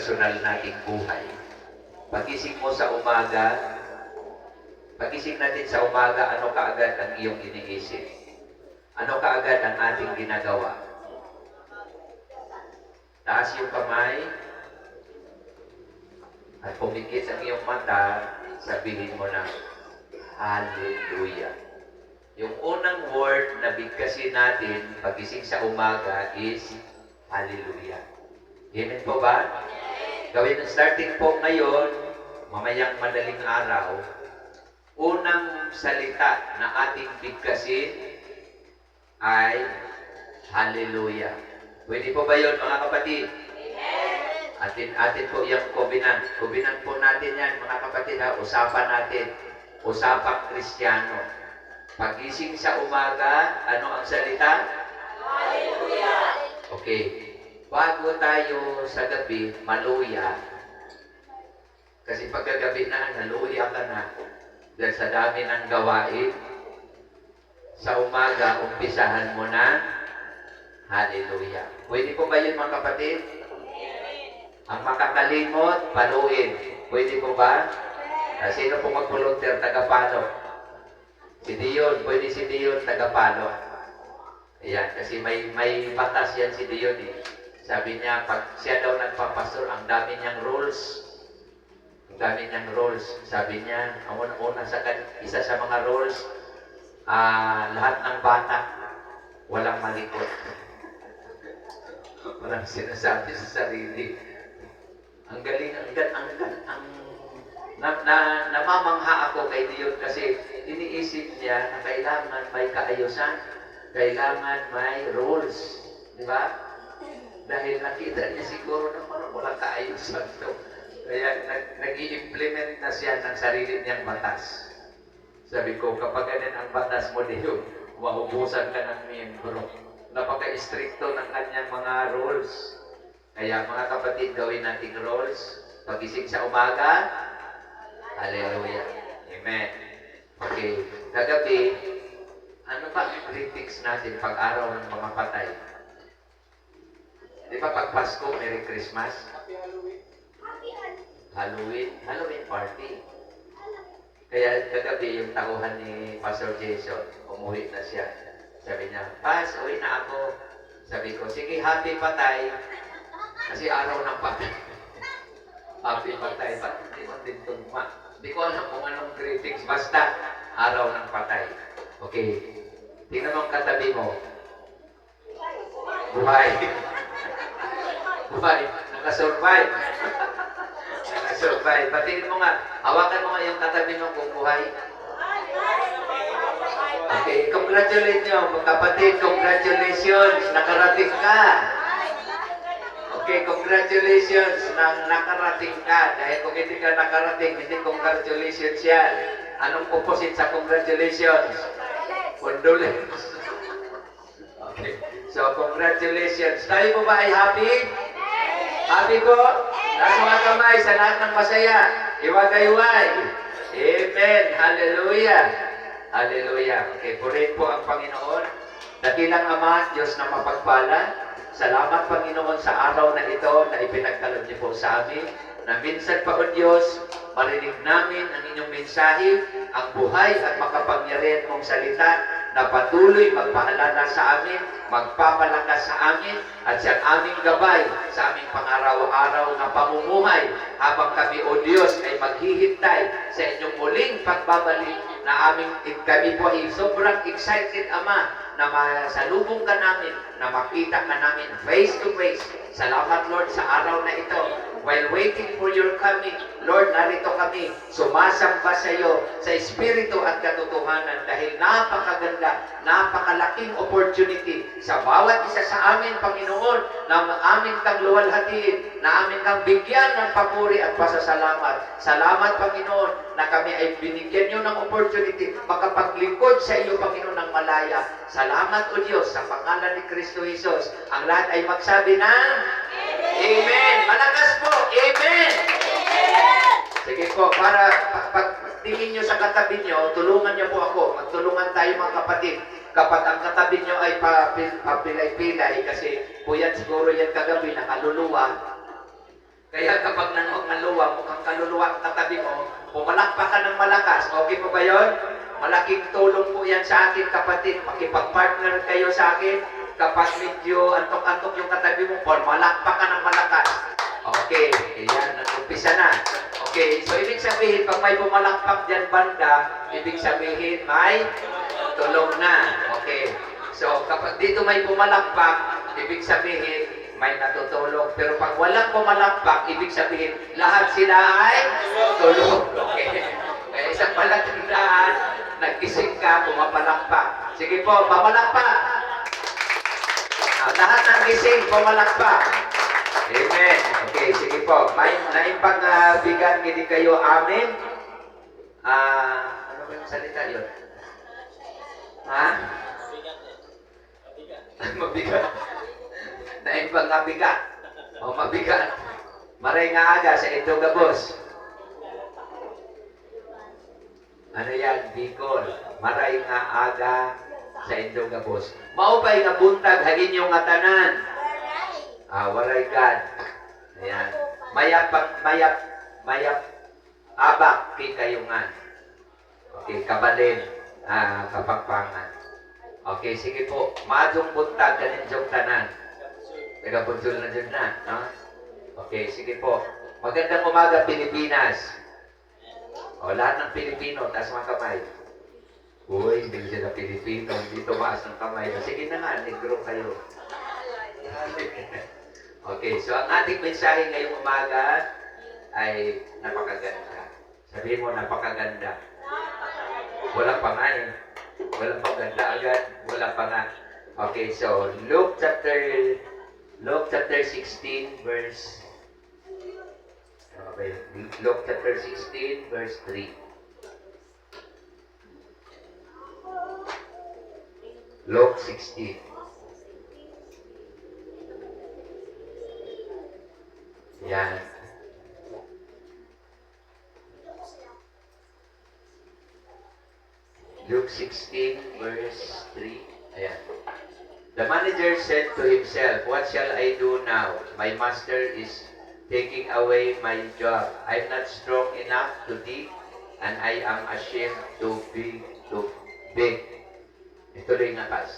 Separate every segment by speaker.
Speaker 1: personal nating buhay. Pagising mo sa umaga, pagising natin sa umaga, ano kaagad ang iyong iniisip? Ano kaagad ang ating ginagawa? Taas yung kamay, at pumikit ang iyong mata, sabihin mo na, Hallelujah. Yung unang word na bigkasin natin pagising sa umaga is Hallelujah. Amen po ba? Gawin ang starting po ngayon, mamayang madaling araw, unang salita na ating bigkasin ay Hallelujah. Pwede po ba yun, mga kapatid? Atin po yung covenant. Covenant po natin yan, mga kapatid, ha? Usapan natin. Usapang Kristiyano. Pagising sa umaga, ano ang salita? Hallelujah! Okay. Bago tayo sa gabi, maluya. Kasi pagkagabi na, naluya ka na. Dahil sa dami ng gawain, sa umaga, umpisahan mo na, Hallelujah. Pwede po ba yun, mga kapatid? Ang makakalimot, paluin. Pwede po ba? Sino po mag-volunteer, tagapalo? Si Dion, pwede si Dion, tagapalo. Ayan, kasi may batas yan si Dion eh. Sabi niya, pag siya daw nagpapastor, ang dami niyang rules. Ang dami niyang rules. Sabi niya, ang una sa isa sa mga rules, lahat ng bata, walang malikot. Walang sinasabi sa sarili. Ang galing, namamangha ako kay Dion kasi iniisip niya na kailangan may kaayusan, kailangan may rules. Di ba? Dahil nakita niya siguro na parang walang kaayusan to. Kaya nag-i-implement na siya ng sarili niyang batas. Sabi ko, kapag ganyan ang batas mo, Dion, maubusan ka ng miyembro. Napaka-stricto ng kanyang mga rules. Kaya mga kapatid, gawin nating rules. Pagising sa umaga, Hallelujah. Amen. Okay. Kagabi, ano ba ang critics natin pag araw ng mga patay? Di ba pag Pasko, Merry Christmas?
Speaker 2: Happy Halloween.
Speaker 1: Halloween party. Kaya kagabi yung tauhan ni Pastor Jason, umuwi na siya. Sabi niya, Pas, uwi na ako. Sabi ko, sige, happy patay. Kasi araw ng patay. Happy patay. Ba't hindi mo din tugma? Hindi ko alam kung anong critics. Basta, araw ng patay. Okay. Tingnan mo ang katabi mo. Buhay. Buhay. Nakasurvive. Nakasurvive. Batiin mo nga. Hawakan mo nga yung katabi mo kung buhay. Okay. Congratulate nyo. Kapatid, congratulations. Nakarating ka. Okay, congratulations nang nakarating ka. Dahil kung hindi ka nakarating, hindi congratulations yan. Anong opposite sa congratulations? Condolence. Okay. So, congratulations. Tayo po ba ay happy? Happy po? Nasa mga kamay sa lahat ng masaya. Iwagayway. Amen. Hallelujah. Hallelujah. Okay, purihin po ang Panginoon. Dakilang Ama, Diyos na mapagpala. Salamat, Panginoon, sa araw na ito na ipinagkaloob niyo po sa amin. Na minsan pa, O Diyos, marinig namin ang inyong mensahe, ang buhay at makapangyarihan mong salita na patuloy magpaalala sa amin, magpapalakas sa amin, at siyang aming gabay sa aming pang-araw-araw na pamumuhay habang kami, O Diyos, ay maghihintay sa inyong muling pagbabalik na kami po ay sobrang excited, Ama, na masalubong ka namin, na makita ka namin face to face. Salamat, Lord, sa araw na ito. While waiting for your coming, Lord, narito kami, sumasamba sa iyo, sa espiritu at katotohanan, dahil napakaganda, napakalaking opportunity sa bawat isa sa amin, Panginoon, na amin kang luwalhatiin, na amin kang bigyan ng papuri at pasasalamat. Salamat, Panginoon, na kami ay binigyan niyo ng opportunity makapaglingkod sa iyo, Panginoon, ng malaya. Salamat, O Diyos, sa pangalan ni Kristo Jesus. Ang lahat ay magsabi na Amen. Malakas po. Amen. Sige po, para pagtingin nyo sa katabi nyo, tulungan nyo po ako. Magtulungan tayo, mga kapatid. Kapag ang katabi nyo ay papilay-pilay, kasi po yan siguro yan kagabi, nakaluluwa. Kaya malakas. Okay po ba yun? Malaking tulong po yan sa akin, kapatid. Makipag-partner kayo sa akin. Kapag medyo antok-antok yung katabi mo, malakpak ka ng malakas. Okay, yan, nag-umpisa na. Okay, so ibig sabihin, pag may pumalakpak dyan banda, ibig sabihin may tulong na. Okay, so kapag dito may pumalakpak, ibig sabihin may natutulog. Pero pag walang pumalakpak, ibig sabihin lahat sila ay tulog. Okay, kaya isang palatandaan, nagkising ka, pumapalakpak. Sige po, pamalakpak. Lahat ng gising, pumalakpak. Amen. Okay, sige po. May naimpang bigat, hindi kayo amin. Ano ba yung salita yun? Ha? Mabigat. Naimpang bigat. O mabigat. Maray nga aga sa ito gabos. Ano yan? Bicol. Maray nga aga sa ito gabos. Maupay nga buntag, hagin yung ngatanan. Waray God. Ayan. Mayap, abak, kikayungan. Okay, kabalin, kapagpangan. Okay, sige po. Madong buntag, ganin yung tanan. Nagabuntul na dyan na, no? Okay, sige po. Magandang umaga, Pilipinas. Lahat ng Pilipino, taas mga kamay. Uy, hindi sila Pilipino, hindi tumaas ng kamay. Sige na nga, negro kayo. Okay, so ang ating mensahe ngayong umaga ay napakaganda. Sabihin mo, napakaganda. Wala pa nga eh. Wala pang ganda agad. Wala pa nga. Okay, so Luke chapter 16 verse Luke chapter 16 verse 3. Luke 16. Yan. Luke 16 verse 3. Ayan. The manager said to himself, "What shall I do now? My master is taking away my job. I'm not strong enough to dig, and I am ashamed to beg." Ituloy nga pas.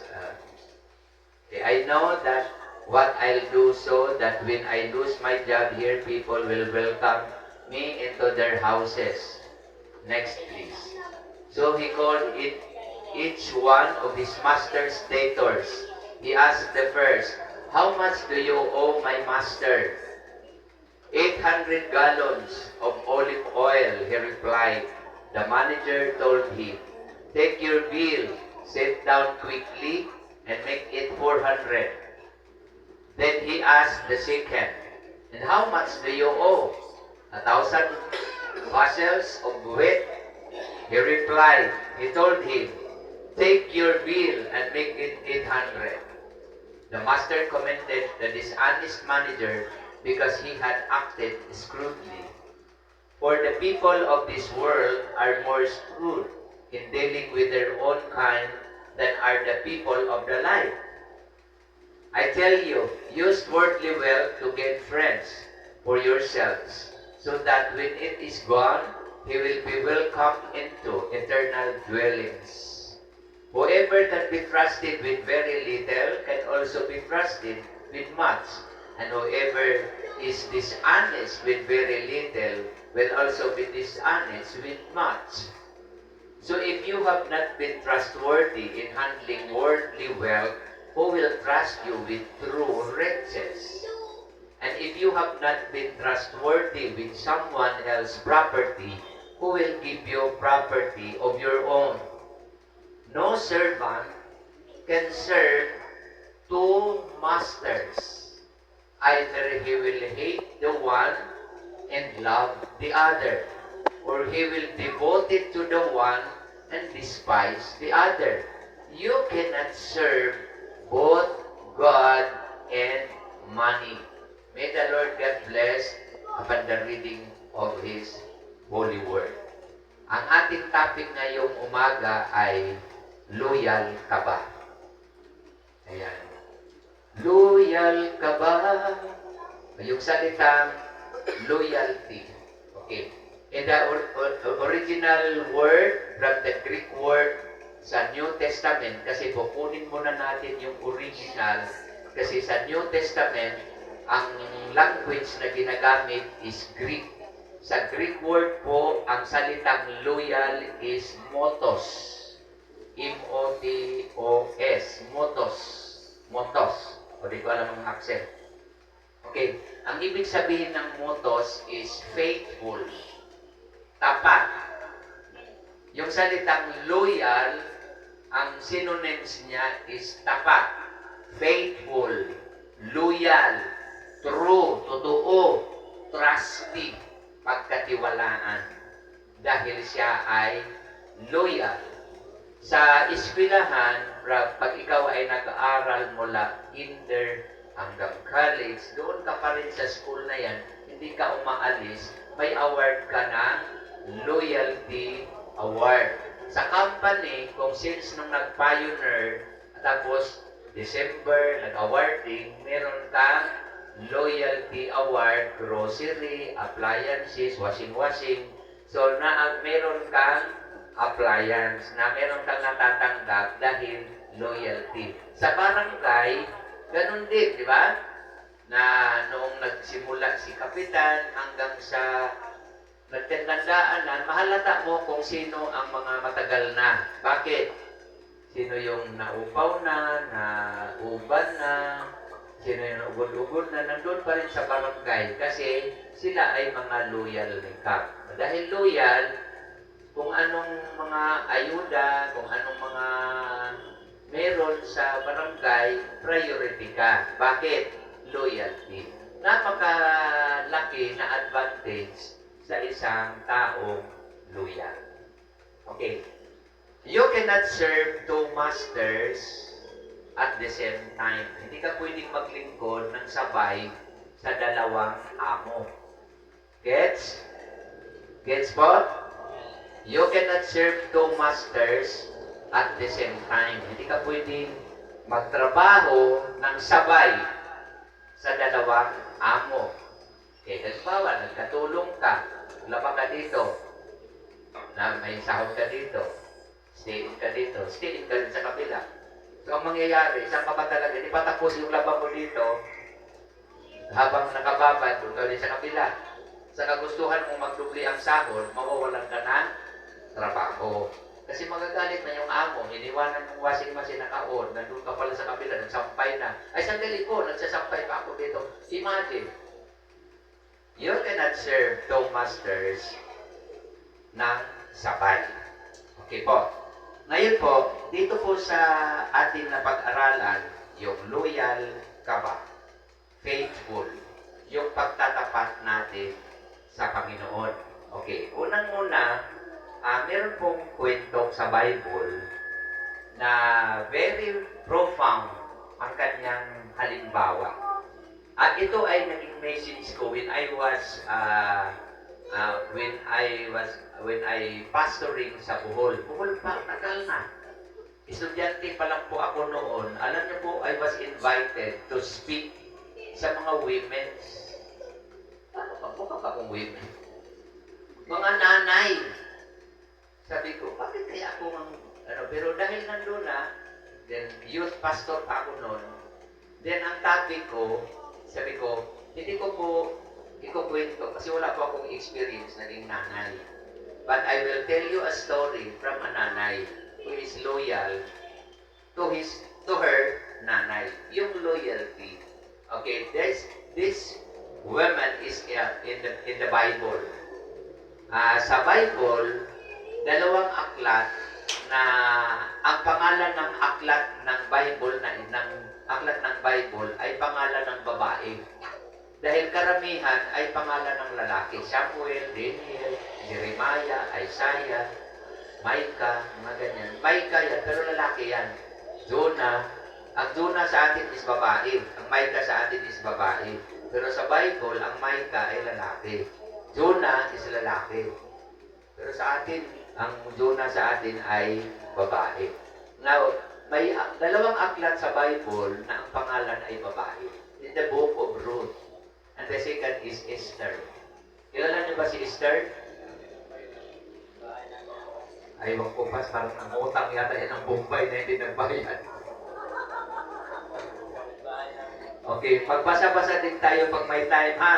Speaker 1: I know that what I'll do so that when I lose my job here, people will welcome me into their houses. Next, please. So he called each one of his master's debtors. He asked the first, "How much do you owe my master?" 800 gallons of olive oil, he replied. The manager told him, "Take your bill, sit down quickly, and make it 400. Then he asked the second, "And how much do you owe?" 1,000 bushels of wheat. He replied. He told him, "Take your bill and make it 800. The master commended the dishonest manager because he had acted shrewdly. For the people of this world are more shrewd in dealing with their own kind than are the people of the light. I tell you, use worldly wealth to gain friends for yourselves, so that when it is gone, he will be welcomed into eternal dwellings. Whoever can be trusted with very little can also be trusted with much, and whoever is dishonest with very little will also be dishonest with much. So if you have not been trustworthy in handling worldly wealth, who will trust you with true riches? And if you have not been trustworthy with someone else's property, who will give you property of your own? No servant can serve two masters. Either he will hate the one and love the other, or he will devote it to the one and despise the other. You cannot serve both God and money. May the Lord God bless upon the reading of His holy word. Ang ating topic ngayong umaga ay loyal ka ba? Ayan. Loyal ka ba? Yung salitang loyalty. Okay. In the original word from the Greek word sa New Testament, kasi kukunin muna natin yung original, kasi sa New Testament, ang language na ginagamit is Greek. Sa Greek word po, ang salitang loyal is motos. M-O-T-O-S. Motos. Motos. O di ko alam ang accent. Okay. Ang ibig sabihin ng motos is faithful. Tapat. Yung salitang loyal, ang synonyms niya is tapat, faithful, loyal, true, totoo, trusty, pagkatiwalaan. Dahil siya ay loyal. Sa eskwelahan, pag ikaw ay nag-aaral mula kinder hanggang college, doon ka pa rin sa school na yan, hindi ka umaalis, may award ka ng loyalty award. Sa company, kung since nung nag-pioneer, tapos December, nag-awarding, meron kang loyalty award, grocery, appliances, washing. So, meron kang appliance, na meron kang natatanggap dahil loyalty. Sa barangay, ganun din, di ba? Na noong nagsimula si Kapitan hanggang sa nagtandaan, mahalata mo kung sino ang mga matagal na. Bakit? Sino yung naupaw na, nauban na, sino yung ugod-ugod na, nandun pa rin sa barangay kasi sila ay mga loyal ni Kap. Dahil loyal, kung anong mga ayuda, kung anong mga meron sa barangay, priority ka. Bakit? Loyalty. Napakalaki na advantage sa isang taong loyal. Okay. You cannot serve two masters at the same time. Hindi ka pwedeng maglingkod ng sabay sa dalawang amo. Gets? Gets po? You cannot serve two masters at the same time. Hindi ka pwedeng magtrabaho ng sabay sa dalawang amo. Okay, halimbawa, nagkatulong ka, labang ka dito, na may sahod ka dito, stay in ka rin sa kabila. So, ang mangyayari, isang ka ba talaga, di pa tapos yung labang mo dito, habang nakababad, doon ka rin sa kabila. Sa kagustuhan mong magdubli ang sahod, mawawalan ka ng trabaho. Kasi magagalit na yung amo, iniwanan yung washing machine na kaon, nandun ka pala sa kabila, nagsampay na. Ay, sandali po, nagsasampay pa ako dito. Imagine, you cannot serve two masters ng sabay. Okay po. Ngayon po, dito po sa ating na pag-aralan, yung loyal ka ba? Faithful. Yung pagtatapat natin sa Panginoon. Okay. Unang-una, meron pong kwento sa Bible na very profound ang kanyang halimbawa. At ito ay naging message ko when I pastoring sa Bohol. Bohol pa, tagal na. Estudyante pa lang po ako noon. Alam niyo po, I was invited to speak sa mga women. Mukha pa akong women. Mga nanay. Sabi ko, bakit kaya ako pero dahil nandun na, then youth pastor pa ako noon, then ang topic ko, sabi ko, hindi ko po ikukwento kasi wala po akong experience naging nanay. But I will tell you a story from a nanay who is loyal to her nanay. Yung loyalty. Okay, this woman is in the Bible. Sa Bible, dalawang aklat na ang pangalan ng aklat ng Bible ay pangalan ng babae. Dahil karamihan ay pangalan ng lalaki. Samuel, Daniel, Jeremiah, Isaiah, Micah, mga ganyan. Micah yan, pero lalaki yan. Jonah. Ang Jonah sa atin is babae. Ang Micah sa atin is babae. Pero sa Bible, ang Micah ay lalaki. Jonah is lalaki. Pero sa atin, ang Jonah sa atin ay babae. Now, may dalawang aklat sa Bible na ang pangalan ay babae. In the book of Ruth. And the second is Esther. Kilala niyo ba si Esther? Aywan ko pas, parang ang utang yata yan ng Bombay na hindi nagbayad. Okay, magbasa-basa din tayo pag may time, ha?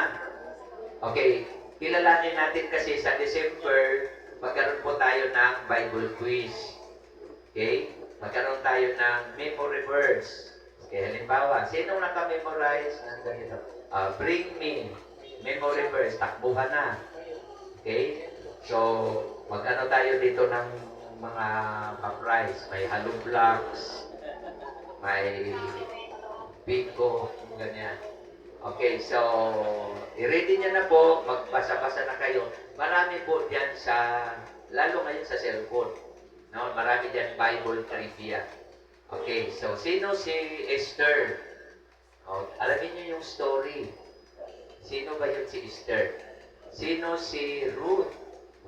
Speaker 1: Okay, kilalanin natin kasi sa December, magkaroon po tayo ng Bible quiz. Okay? Magkaroon tayo ng memory verse. Okay, halimbawa, sino naka-memorize ng ganito? Bring me, memory verse, takbuhan na. Okay? So, mag-ano tayo dito ng mga pa-prize. May Halo Blocks, may Pico, ganyan. Okay, so, i-ready nyo na po, magbasa-basa na kayo. Marami po diyan sa, lalo ngayon sa cellphone. No, marami diyan Bible trivia. Okay, so, sino si Esther? Oh, alamin nyo yung story. Sino ba yun si Esther? Sino si Ruth?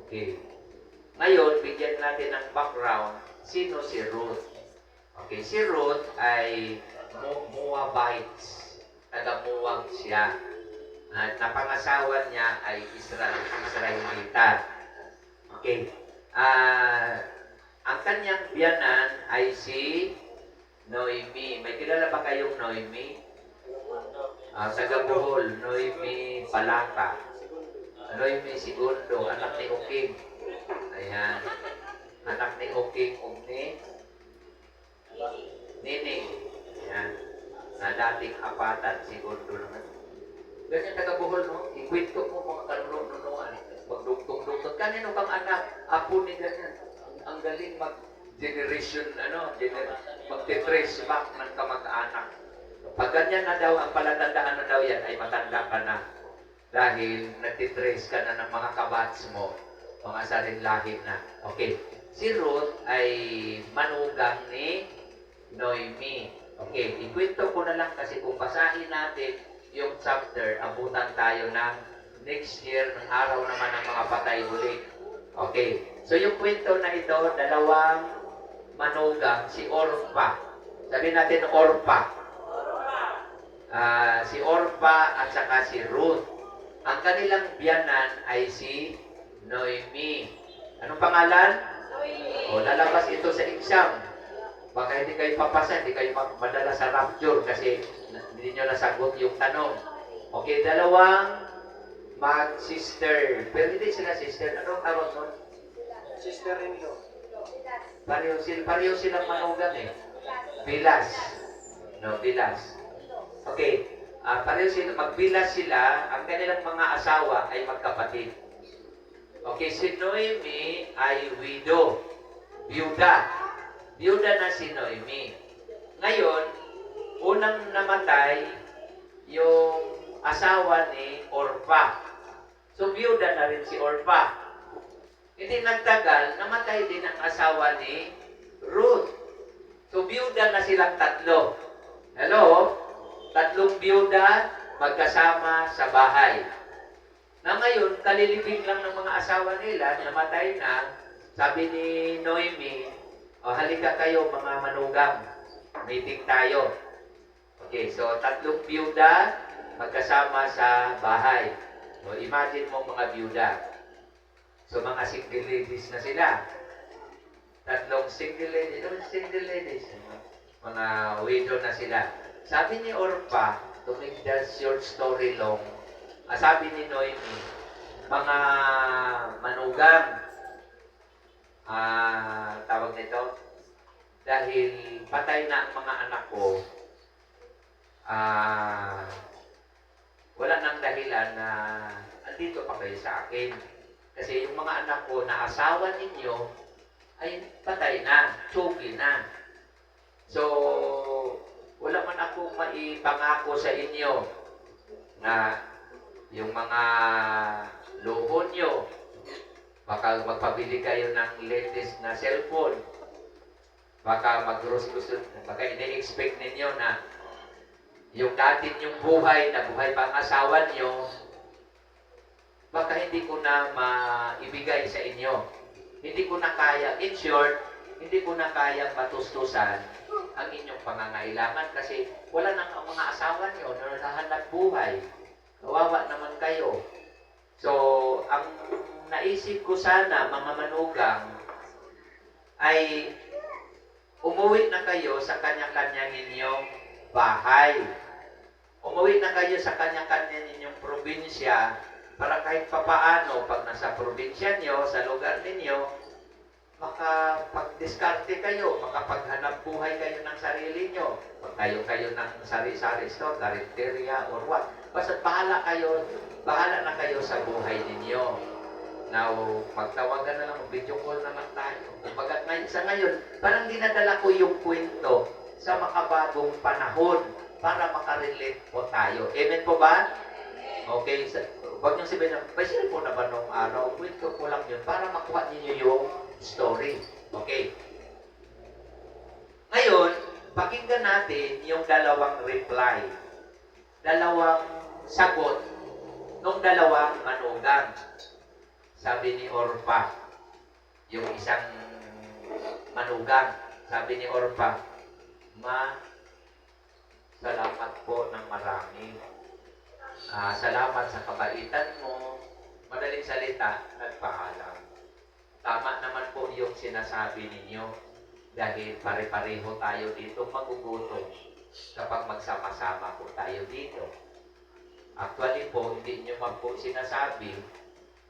Speaker 1: Okay. Ngayon, bigyan natin ng background. Sino si Ruth? Okay, si Ruth ay Moabites. Taga-Moab siya. At napangasawa niya ay Israelita. Okay. Ang kanyang biyanan ay si Noemi. May kilala ba kayong Noemi? Taga Bohol, Noemi Palaka. Noemi Segundo, anak ni Uking. Ayan. Anak ni Uking, ni Nining. Ayan. Na dating apatan, Segundo naman. Ganyan taga Bohol, no? Ikwento mo mga kanununuan. Magdugtong-dugtong. Kanino kang anak? Apo ni ganyan. Ang galing mag-generation, mag-trace back ng kamag-anak. Pag ganyan na daw, ang palatandaan na daw yan ay matanda ka na. Dahil nagtitrace ka na ng mga kabats mo, mga sarinlahin na. Okay. Si Ruth ay manugang ni Noemi. Okay. Ikwento ko na lang kasi kung basahin natin yung chapter, abutan tayo ng next year, ng araw naman ng mga patay huli. Okay. So yung kwento na ito, dalawang manugang, si Orpa. Sabihin natin Orpa. Si Orpa at saka si Ruth. Ang kanilang biyanan ay si Noemi. Anong pangalan? Noemi. O, lalabas ito sa exam. Baka hindi kayo papasa, hindi kayo madala sa rapture kasi hindi nyo nasagot yung tanong. Okay, dalawang mag-sister. Pero hindi sila sister. Anong tawag nun?
Speaker 2: Sister-in-law.
Speaker 1: Pareho silang manugang eh. Bilas. No, bilas. Okay. Pareho sila, magbilas sila, ang kanilang mga asawa ay magkapatid. Okay, si Noemi ay widow. Byuda. Byuda na si Noemi. Ngayon, unang namatay yung asawa ni Orpa. So, byuda na rin si Orpa. Hindi nagtagal, namatay din ang asawa ni Ruth. So, byuda na silang tatlo. Hello? Tatlong byuda magkasama sa bahay. Na ngayon, kalilibing lang ng mga asawa nila, namatay na, sabi ni Noemi, halika kayo mga manugang, meeting tayo. Okay, so tatlong byuda magkasama sa bahay. So, imagine mo mga byuda. So, mga single ladies na sila. Tatlong single ladies. Mga widow na sila. Sabi ni Orpa, to make that short story long, sabi ni Noemi, mga manugang, tawag nito, dahil patay na ang mga anak ko, wala nang dahilan na andito pa kayo sa akin. Kasi yung mga anak ko na asawa ninyo ay patay na, tsugi na. So, wala man akong maipangako sa inyo na yung mga luho nyo, baka magpabili kayo ng latest na cellphone, baka baka ine-expect ninyo na yung dati nyong buhay, na buhay pang asawa nyo, baka hindi ko na maibigay sa inyo. Hindi ko na kaya, in short, hindi ko na kaya matustusan ang inyong pangangailangan kasi wala nang ang mga asawa niyo na nahanap buhay. Kawawa naman kayo. So, ang naisip ko sana, mga manugang, ay umuwi na kayo sa kanya-kanya ninyong bahay. Umuwi na kayo sa kanya-kanya ninyong probinsya para kahit papaano, pag nasa probinsya nyo, sa lugar ninyo, makapag-diskarte kayo, makapaghanap buhay kayo ng sarili nyo. Kayo ng sari-sari store, karinderya, or what. Basta bahala na kayo sa buhay ninyo. Now, magtawagan na lang, video call na lang tayo. Kumbaga, sa ngayon, parang dinadala ko yung kwento sa makabagong panahon para makarelate po tayo. Amen po ba? Okay, huwag niyong sabihin na, pa-share po na ba nung araw? Kwento ko lang yun para makuha ninyo yung story. Okay. Ngayon, pakinggan natin yung dalawang reply. Dalawang sagot nung dalawang manugang. Sabi ni Orpa, yung isang manugang, sabi ni Orpa, Ma, salamat po ng marami. Salamat sa kabaitan mo. Madaling salita, nagpaalam. Tama naman po yung sinasabi ninyo dahil pare-pareho tayo dito magugutom kapag magsama-sama po tayo dito. Actually po, hindi nyo man po sinasabi,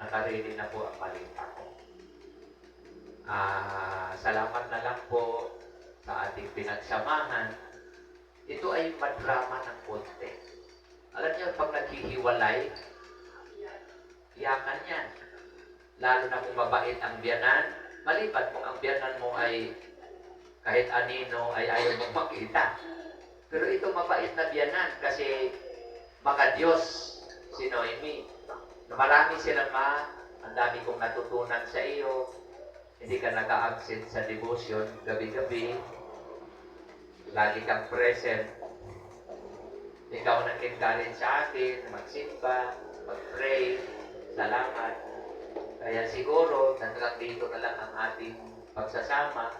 Speaker 1: nakarili na po ang balita ko. Salamat na lang po sa ating pinagsamahan. Ito ay madrama ng konti. Alam niyo, pag naghihiwalay, iyakan yan. Lalo na kung mabait ang biyanan, maliban kung ang biyanan mo ay kahit anino ay ayaw mong makita. Pero ito mabait na biyanan kasi maka Diyos si Noemi. Marami silang ang dami kong natutunan sa iyo. Hindi ka nag-a-absent sa devotion gabi-gabi. Lagi kang present. Ikaw nag-encourage sa akin, magsimba, mag-pray, salamat. Kaya siguro, hanggang dito na lang ang ating pagsasama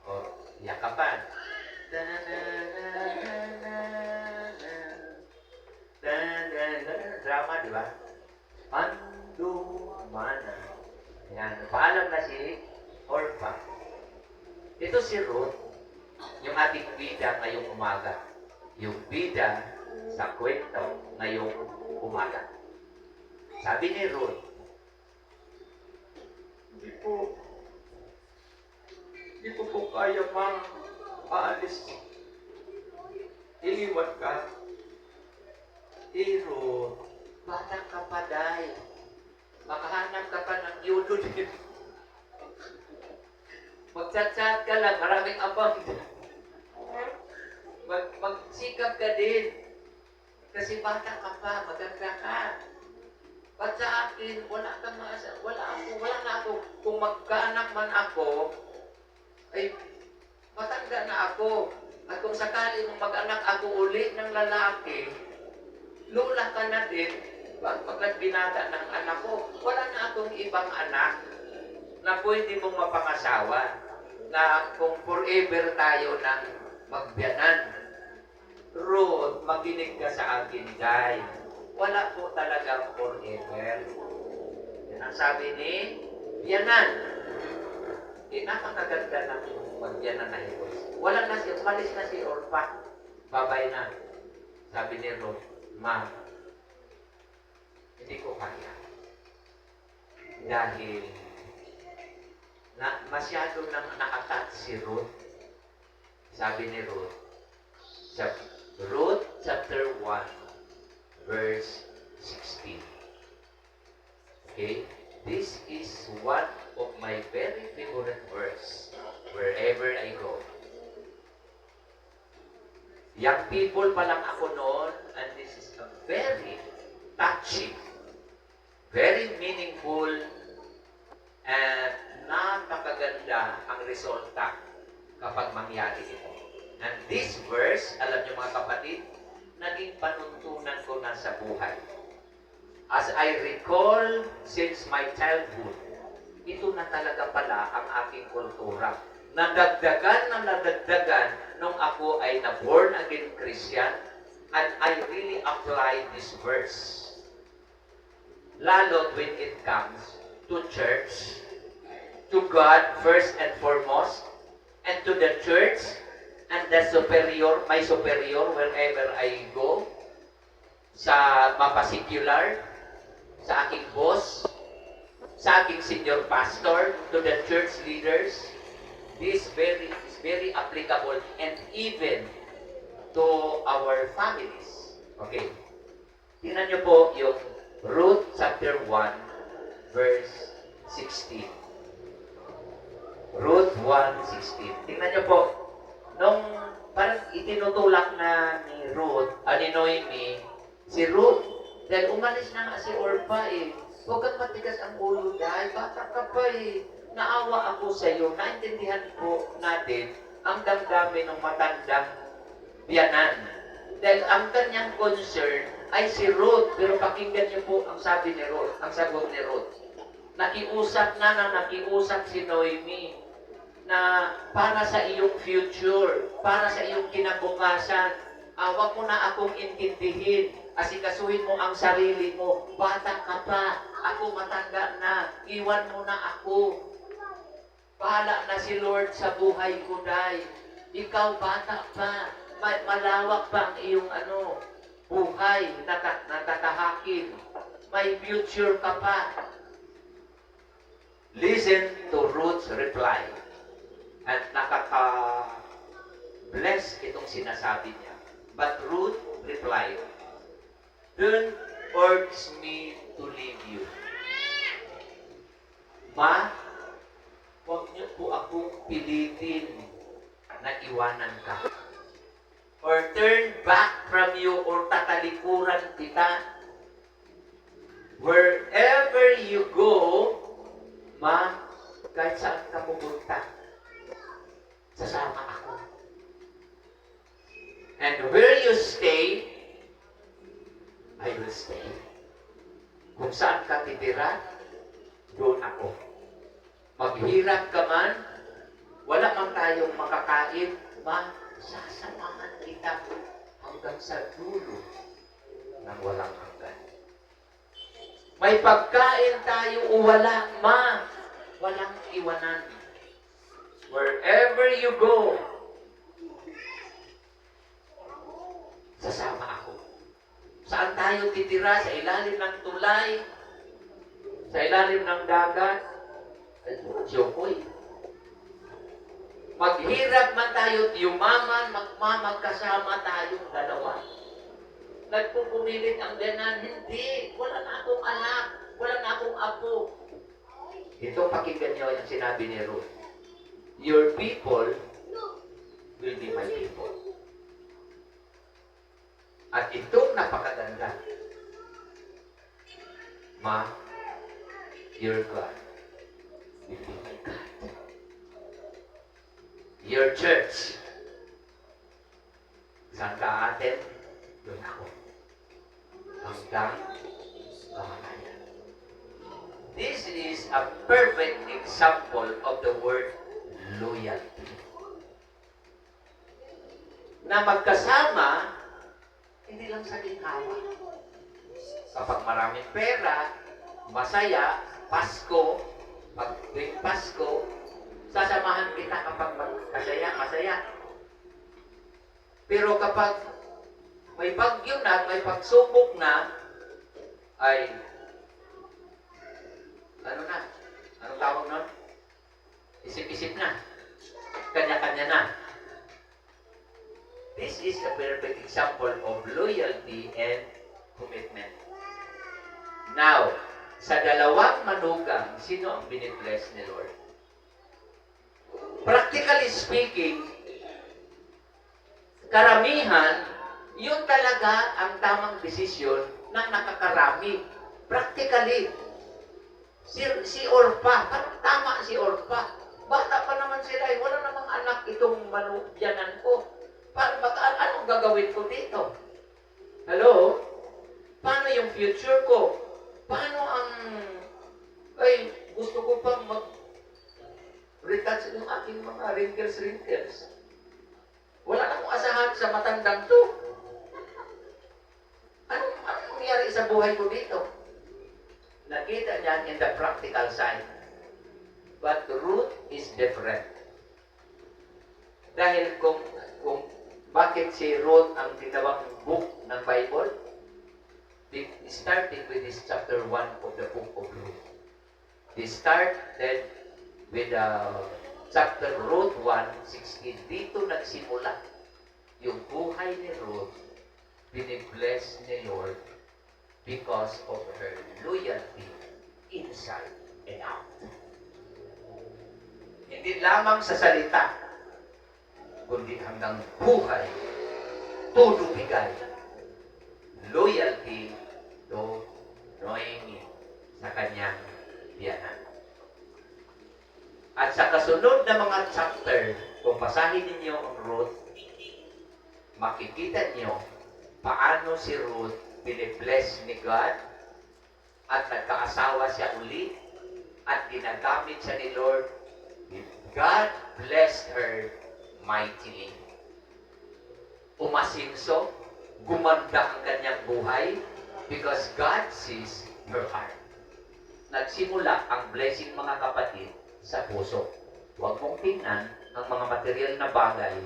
Speaker 1: o yakapan. Drama, di ba? Andumana. Yan. Paalam na si Orpa. Ito si Ruth, yung ating bida ngayong umaga. Yung bida sa kwento ngayong umaga. Sabi ni Ruth, hindi ko po kaya aalis. Iliwan ka. Ruth, bata ka pa dahil. Makahanap ka pa ng yulo din. Magchat-chat ka lang, maraming abang. Magsikap ka din. Kasi bata ka pa, maganda ka. Ba't sa akin, wala na ako. Kung magkaanak man ako, ay matanda na ako. At kung sakali mong mag-anak ako uli ng lalaki, lula ka na din. Pag nagbinata ng anak ko, wala na akong ibang anak na pwede mong mapangasawa na kung forever tayo ng magbiyanan. Ruth, makinig ka sa akin, guys. Wala po talagang forever. Yan ang sabi ni biyanan. Napakaganda ng magbiyanan na ito. Wala na siya, umalis na si Orpa. Babay na. Sabi ni Ruth, Ma, hindi ko kaya. Dahil masyado nang na-attach si Ruth. Sabi ni Ruth, Ruth chapter 1, verse 16. Okay? This is one of my very favorite verse wherever I go. Young people pa lang ako noon, and this is a very touching, very meaningful, and napakaganda ang resulta kapag mangyari ito. And this verse, alam niyo mga kapatid, naging panuntunan ko na sa buhay. As I recall, since my childhood, ito na talaga pala ang aking kultura. Nadagdagan nung ako ay na-born again Christian, and I really applied this verse. Lalo when it comes to church, to God first and foremost, and to the church, and the superior, my superior wherever I go, sa mapasikular, sa aking boss, sa aking senior pastor, to the church leaders. This is very applicable, and even to our families. Okay. Tingnan niyo po yung Ruth chapter 1, verse 16. Ruth 1:16. Tingnan niyo po, nung parang itinutulak na ni Ruth, ni Noemi, si Ruth, dahil umalis na nga si Orpah eh. Huwag kang matigas ang ulo dahil bata ka pa eh. Naawa ako sa iyo. Naintindihan po natin ang damdamin ng matandang biyanan. Dahil ang kanyang concern ay si Ruth. Pero pakinggan niyo po ang sabi ni Ruth, ang sagot ni Ruth. Nakiusap si Noemi na para sa iyong future, para sa iyong kinabukasan, wag mo na akong intindihin. Asikasuhin mo ang sarili mo. Bata ka pa. Ako matanda na. Iwan mo na ako. Bahala na si Lord sa buhay ko, day. Ikaw bata pa. Malawak pa ang iyong buhay. Natatahakin. May future ka pa. Listen to Ruth's reply. At nakaka-bless itong sinasabi niya. But Ruth replied, "Don't urge me to leave you." Ma, huwag niyo po akong pilitin na iwanan ka. Or turn back from you or tatalikuran kita. Wherever you go, Ma, kahit saan ka pupunta, sasama ako. And where you stay, I will stay. Kung saan ka titira, doon ako. Maghirap ka man, wala man tayong makakain, Ma, sasamahan kita hanggang sa dulo ng walang hanggan. May pagkain tayo o wala, Ma, walang iwanan. Wherever you go, sasama ako. Saan tayo titira? Sa ilalim ng tulay? Sa ilalim ng dagat? Jokoy. Maghirap man tayo, yumaman, magkasama tayong dalawa. Nagpupumilit ang ganan, hindi. Wala na akong anak. Wala na akong apo. Ito, pakinggan niyo yung sinabi ni Ruth. Your people will be my people. At itong napakaganda. Ma, your God will be my God. Your church, saan ka atin, doon ako. Hanggang kamatayan. This is a perfect example of the word loyalty. Na magkasama, hindi lang sa ginhawa. Kapag maraming pera, masaya, Pasko, pag tuwing Pasko, sasamahan kita kapag masaya. Pero kapag may bagyo na at may pagsubok na, ay, anong tawag nun? Isip-isip na. Kanya-kanya na. This is a perfect example of loyalty and commitment. Now, sa dalawang manugang, sino ang binibless ni Lord? Practically speaking, karamihan, yun talaga ang tamang desisyon ng nakakarami. Practically, si Orpah, parang tama si Orpah. Bata pa naman sila, wala namang anak itong manubyanan ko. Anong gagawin ko dito? Hello? Paano yung future ko? Paano gusto ko pang retouch yung aking mga wrinkles. Wala na akong asahan sa matandang to. Anong nangyari sa buhay ko dito? Nakita niya in the practical side. But Ruth is different. Dahil kung bakit si Ruth ang ginawang book ng Bible, starting with this chapter 1 of the book of Ruth. They started with chapter Ruth 1:16. Dito nagsimula yung buhay ni Ruth, binibless ni Lord because of her loyalty inside and out. Hindi lamang sa salita, kundi hanggang buhay, todo bigay, loyalty to Noemi sa kanyang biyanan. At sa kasunod na mga chapter, kung basahin ninyo ang Ruth, makikita niyo paano si Ruth binibless ni God at nagkaasawa siya uli at ginagamit siya ni Lord. God blessed her mightily. Umasinso, gumanda ang kanyang buhay because God sees her heart. Nagsimula ang blessing, mga kapatid, sa puso. Huwag mong tingnan ang mga material na bagay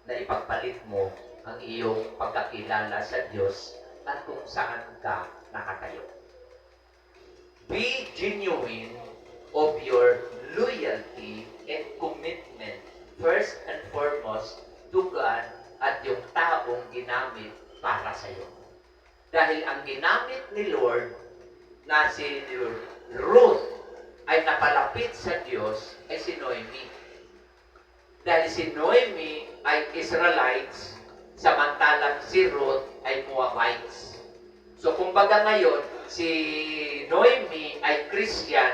Speaker 1: na ipagpalit mo ang iyong pagkakilala sa Diyos at kung saan ka nakatayo. Be genuine of your loyalty and commitment first and foremost to God at yung taong ginamit para sa iyo. Dahil ang ginamit ni Lord na si Ruth ay napalapit sa Diyos ay si Noemi. Dahil si Noemi ay Israelites, samantalang si Ruth ay Moabites. So kumbaga ngayon, si Noemi ay Christian,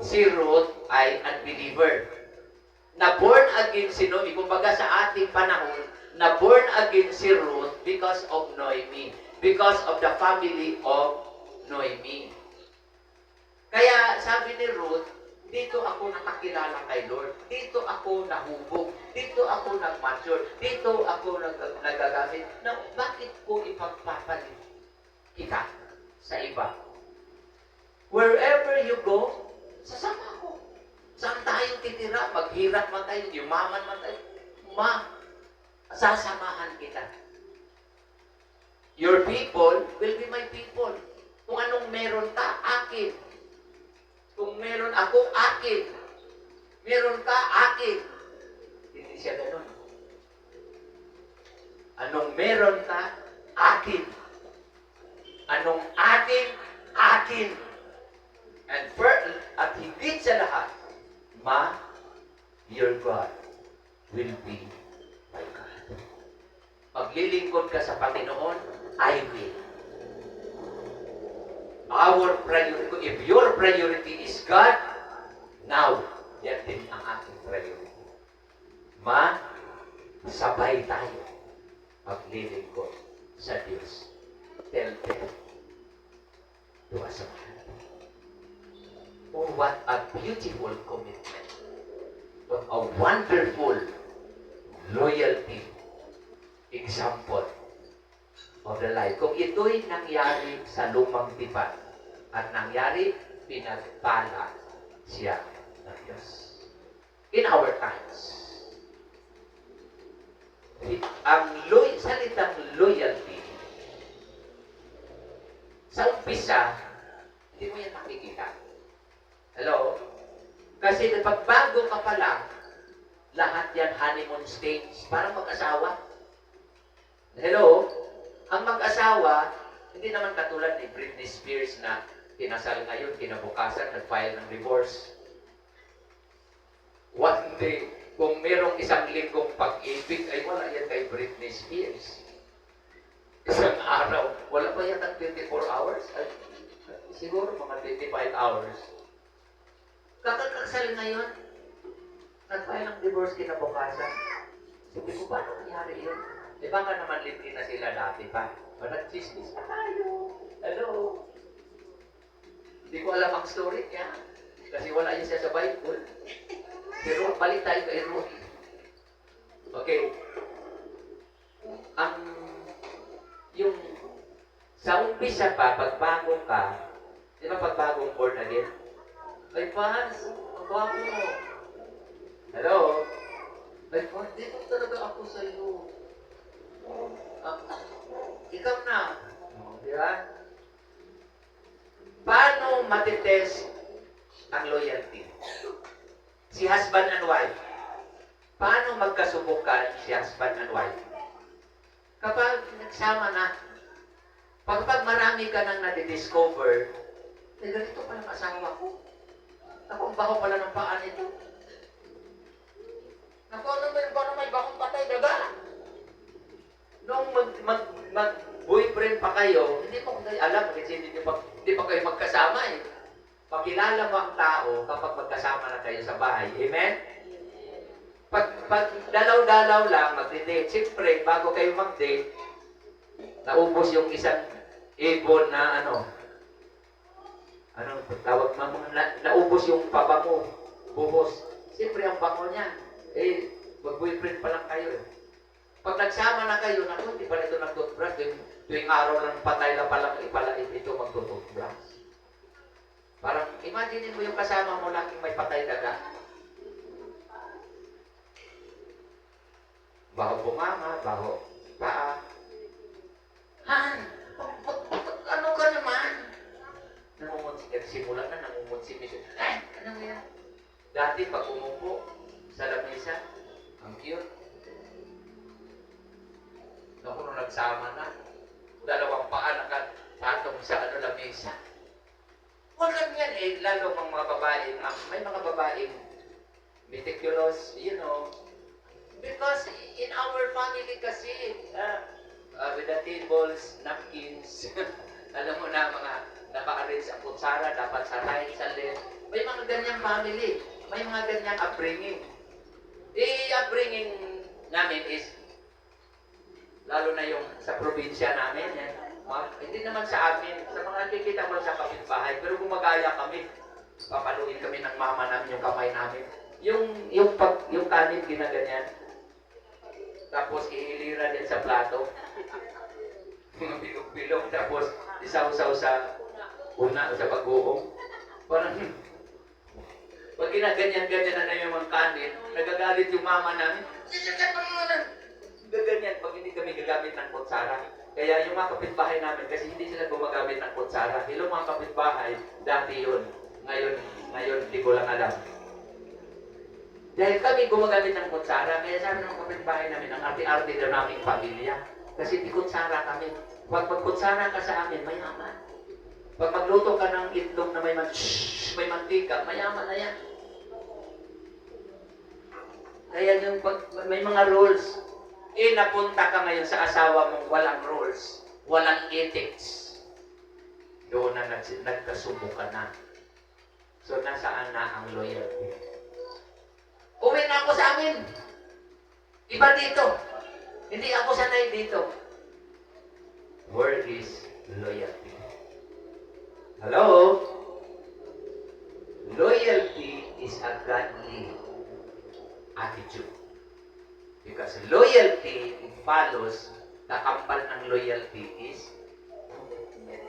Speaker 1: si Ruth ay unbeliever. Na born again si Noemi, kumbaga sa ating panahon, na born again si Ruth because of Noemi, because of the family of Noemi. Kaya sabi ni Ruth, dito ako nakakilala kay Lord, dito ako nahubog, dito ako nag-mature, dito ako nagagamit. Now, bakit ko ipagpapalit kita sa iba? Wherever you go, sasama ako. Saan tayo titira? Maghirap man tayo, yumaman man tayo. Sasamahan kita. Your people will be my people. Kung anong meron ka, akin. Kung meron ako, akin. Meron ka, akin. Hindi siya ganun. Anong meron ka, akin. Anong akin, akin. At higit sa lahat, your God will be my God. Paglilingkod ka sa Panginoon, I will. Our priority, if your priority is God, now, yan din ang ating priority. Sabay tayo maglilingkod sa Diyos. Tell them to asamahan. Oh, what a beautiful commitment. What a wonderful loyalty example of the life. Kung ito'y nangyari sa lumang tipan at nangyari, pinagpala siya ng Diyos. In our times, ang salitang loyalty, sa umpisa, hindi mo yan makikita. Hello? Kasi kapag bago ka pa lang, lahat yan honeymoon stage, parang mag-asawa. Hello? Ang mag-asawa, hindi naman katulad ni Britney Spears na kinasal ngayon, kinabukasan, nag-file ng divorce. One day, kung merong isang linggong pag-ibig, ay wala yan kay Britney Spears. Isang araw, wala pa yan ng 24 hours? Ay, siguro mga 25 hours. Kakakasal ngayon, nag-file ng divorce kinabukasan. Sabi ko, paano nangyari yun? Di ba nga naman libre na sila dati pa? O nag-chismis na tayo. Hello? Hindi ko alam ang story niya. Kasi wala yun siya sa Bible. Pero balik tayo kay Ruth. Okay. Yung sa umpisa pa, pagbago ka, di ba pagbagong born again? Ay, pas, gwapo mo. Hello? Ay, dito talaga ako sa iyo. Ikaw na. Di ba? Paano matitest ang loyalty? Si husband and wife. Paano magkasubukan si husband and wife? Kapag nagsama na, pag marami ka nang nadidiscover, ganito pala ang asawa ko. Ako, ang baho pala ng paa nito. Ako, ano may bakong patay daga? Nung mag-boyfriend pa kayo, hindi mo kayo alam kasi hindi pa kayo magkasama eh. Pakilala mo ang tao kapag magkasama na kayo sa bahay. Amen? Pag dalaw-dalaw lang, mag-date. Siyempre, bago kayo mag-date, naubos yung isang ibon na tawag mo, naubos yung pabango, buhos. Siyempre, ang bango niya. Mag-boyfriend pa lang kayo eh. Pag nagsama na kayo, naku, hindi pa ito nag-toothbrush. Tuwing araw ng patay na palang ipalait ito mag-toothbrush. Parang, imagine mo yung kasama mo laging may patay daga. Baho bumama, baho paa. Han, ano ka naman? Simula na namumutsi-misi. Ay, ano yan? Dati pag umupo sa lamesa, ang cute. Naku, nung nagsama na, dalawang paa nakatong sa lamesa. Walang yan eh, lalo mga babae, may mga babaeng meticulous, because in our family kasi, with the tables, napkins, alam mo na mga naka-arrange ang kutsara, dapat sa right, sa left. May mga ganyang family, may mga ganyang upbringing. Upbringing namin is, lalo na yung sa probinsya namin, hindi naman sa amin, sa mga nakikita mo sa kapitbahay, pero gumagaya kami. Papaluin kami ng mama namin yung kamay namin. Yung kanin ginaganyan. Tapos ihilira din sa plato. Mga bilog-bilog. Tapos isaw-saw sa una o sa pag-uong. Parang, pag ginaganyan-ganyan na yung mga kanin, nagagalit yung mama namin. Gaganyan pag hindi kami gagamit ng kutsara. Kaya yung mga kapitbahay namin, kasi hindi sila gumagamit ng kutsara. Hello mga kapitbahay, dati yun. Ngayon, hindi ko lang alam. Dahil kami gumagamit ng kutsara, kaya sabi ng kapitbahay namin, ang arte-arte daw naming pamilya. Kasi di kutsara kami. Pag magkutsara ka sa amin, mayaman. Pag magluto ka ng itlog na may mantika, mayaman na yan. Kaya yung may mga rules. Napunta ka ngayon sa asawa mong walang rules, walang ethics. Doon na nagkasubo ka na. So, nasaan na ang loyalty? Uwi na ako sa amin. Iba dito. Hindi ako sanay dito. Where is loyalty? Hello? Loyalty is a godly attitude. Because loyalty follows, the kampal ng loyalty is commitment.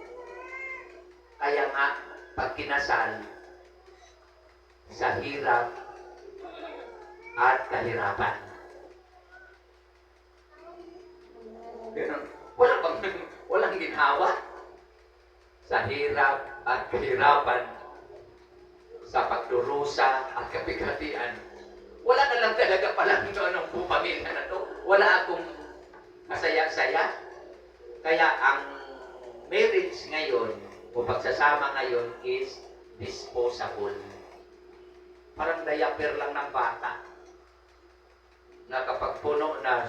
Speaker 1: Kaya nga, pag kinasal, sa hirap at kahirapan. Ganun. Walang ginhawa. Sa hirap at kahirapan, sa pagdurusa at kabigatian. Wala na lang talaga pala ng pamilya na to. Wala akong masaya-saya. Kaya ang marriage ngayon, o pagsasama ngayon is disposable. Parang diaper lang ng bata. Na kapag puno na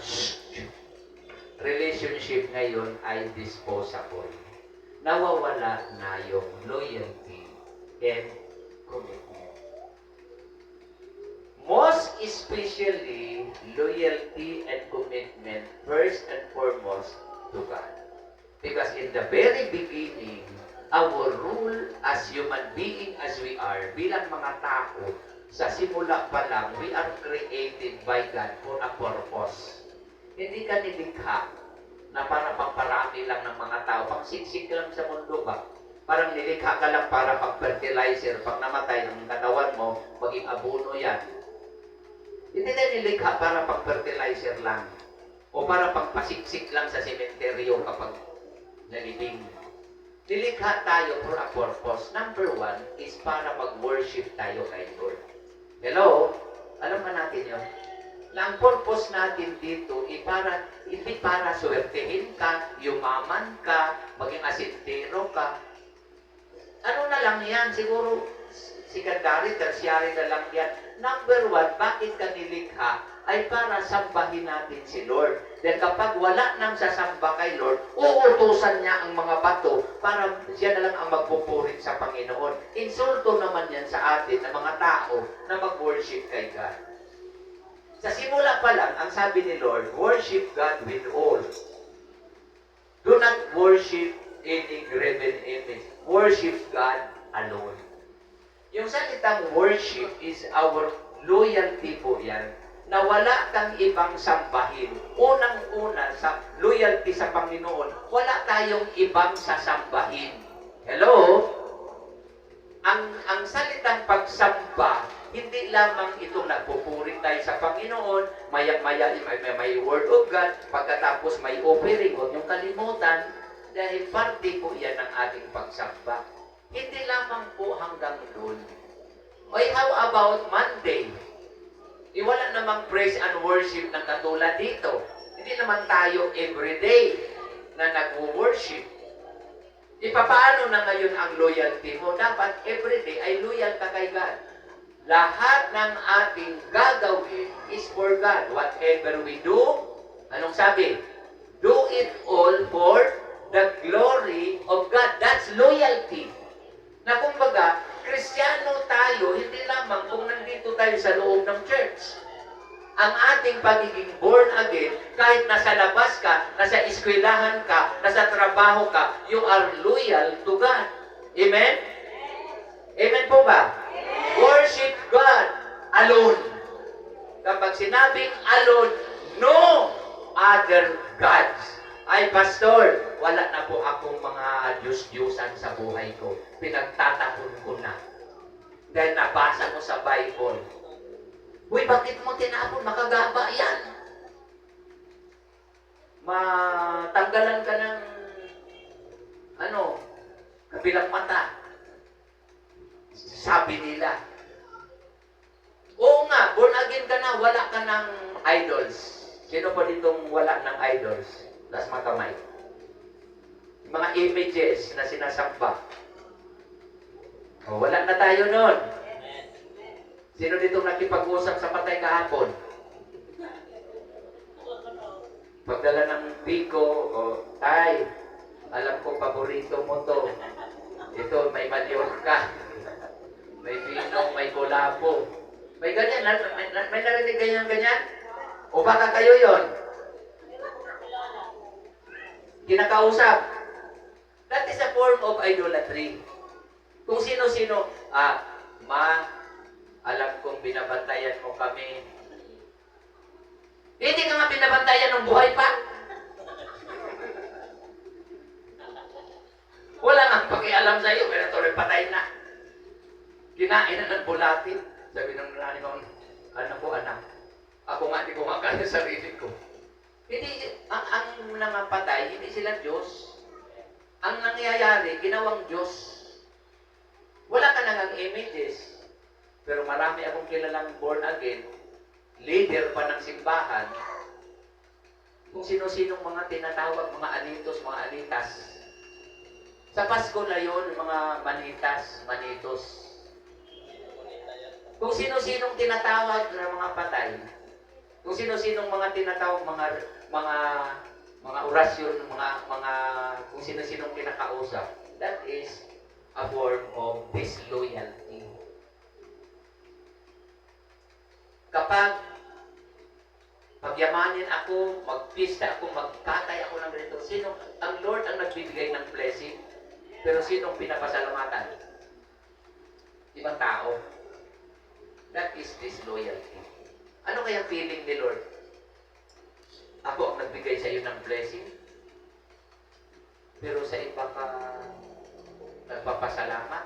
Speaker 1: relationship ngayon ay disposable. Nawawala na yung loyalty and commitment. Most especially, loyalty and commitment first and foremost to God. Because in the very beginning, our rule as human being as we are, bilang mga tao, sa simula pa lang, we are created by God for a purpose. Hindi ka nilikha na para pamparami lang ng mga tao. Pagsiksik lang sa mundo ba? Parang nilikha ka lang para pag-fertilizer. Pag namatay ang katawan mo, maging abono yan. Hindi na nilikha para pag-fertilizer lang. O para pagpasiksik lang sa sementeryo kapag nalibing. Nilikha tayo for a purpose. Number one is para mag-worship tayo kay Lord. Hello? Alam ba natin yun? Na ang purpose natin dito hindi para swertehin ka, yumaman ka, maging asintero ka. Ano na lang yan? Siguro secondary, tertiary na lang yan. Number one, bakit ka nilikha? Ay para sambahin natin si Lord. Then kapag wala nang sasamba kay Lord, uutusan niya ang mga bato para siya na lang ang magpupurit sa Panginoon. Insulto naman yan sa atin ng mga tao na mag-worship kay God. Sa simula pa lang, ang sabi ni Lord, worship God with all. Do not worship any graven image. Worship God alone. Yung salitang worship is our loyalty po yan, na wala kang ibang sambahin. Unang-una, sa loyalty sa Panginoon, wala tayong ibang sasambahin. Hello? Ang salitang pagsamba, hindi lamang itong nagpupuri tayo sa Panginoon, maya-maya may word of God, pagkatapos may offering, huwag niyong kalimutan, dahil parte po yan ng ating pagsamba. Hindi lamang po hanggang doon. Oy, how about Monday? Wala namang praise and worship na katulad dito. Hindi naman tayo everyday na nag-worship. Paano na ngayon ang loyalty mo? Dapat everyday ay loyal ka kay God. Lahat ng ating gagawin is for God. Whatever we do, anong sabi? Do it all for the glory of God. That's loyalty. Na kumbaga, Kristiyano tayo, hindi lamang kung nandito tayo sa loob ng church. Ang ating pagiging born again, kahit nasa labas ka, nasa eskwelahan ka, nasa trabaho ka, you are loyal to God. Amen? Amen po ba? Worship God alone. Kapag sinabing alone, no other gods. Ay, pastor, wala na po akong mga Diyos-Diyosan sa buhay ko. Pinagtatapon ko na. Dahil nabasa ko sa Bible. Uy, bakit mo tinapon? Makagaba yan. Matanggalan ka ng kabilang mata. Sabi nila. Oo nga, born again ka na, wala ka ng idols. Sino pa ditong wala ng idols? Las mga kamay. Mga images na sinasamba. O, wala na tayo nun. Sino dito nakipag-usap sa patay kahapon? Pagdala ng biko, tay, alam ko paborito mo to. Ito, may Mallorca. May Binong, may Kolapo. May ganyan, may narinig ganyan? O baka kayo yon? Kinakausap. That is a form of idolatry. Kung sino-sino, alam kong binabantayan mo kami. Hindi ka nga binabantayan ng buhay pa. Wala nang pakialam sa iyo, pero tuloy patay na. Kinain na ng bulatin. Sabi ng nanay mo, anak, ako nga di ko makaya sa sarili ko. Hindi, ang nangampatay, hindi sila Diyos. Ang nangyayari, ginawang Diyos. Wala ka nang images. Pero marami akong kilalang born again, leader pa ng simbahan, kung sino-sinong mga tinatawag, mga anitos, mga anitas. Sa Pasko na yun, mga manitos. Kung sino-sinong tinatawag na mga patay, kung sino-sinong mga tinatawag, mga orasyon, kung sino-sinong kinakausap, that is a form of disloyalty. Kapag pagyamanin ako, magpista ako, magkatay ako ng ganito, ang Lord ang nagbibigay ng blessing, pero sinong pinapasalamatan? Ibang tao. That is disloyalty. Ano kaya feeling ni Lord? Ako ang nagbigay sa iyo ng blessing, pero sa iba ka Nagpapasalamat.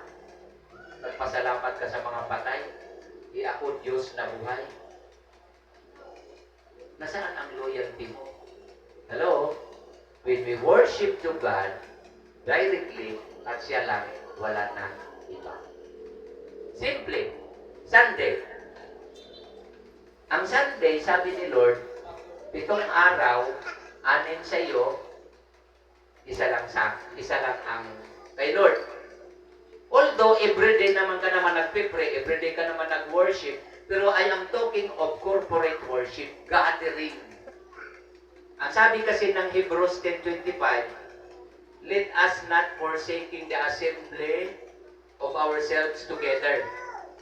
Speaker 1: Nagpasalamat ka sa mga patay. Ako, Diyos na buhay. Nasaan ang loyalty mo? Hello? When we worship to God directly, at siya lang, wala na iba. Simple. Sunday. Ang Sunday, sabi ni Lord, 7 araw, 6 sa iyo, isa lang ang kay Lord. Although everyday naman ka naman nagpipray, everyday ka naman nag-worship, pero I am talking of corporate worship, gathering. Ang sabi kasi ng Hebrews 10:25, let us not forsaking the assembly of ourselves together.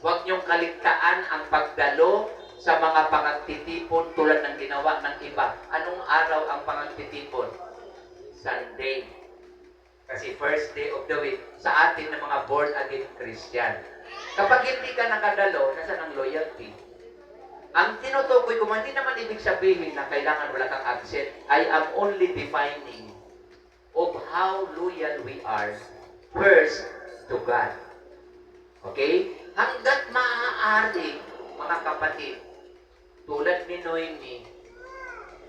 Speaker 1: Huwag niyong kaligtaan ang pagdalo sa mga pangagtitipon tulad ng ginawa ng iba. Anong araw ang pangagtitipon? Sunday. Kasi first day of the week sa atin ng mga born-again Christian. Kapag hindi ka nakadalo, nasa ng loyalty? Ang tinutukoy ko, hindi naman ibig sabihin na kailangan wala kang absent. I am only defining of how loyal we are first to God. Okay? Hanggat maaari, mga kapatid, tulad ni Noemi,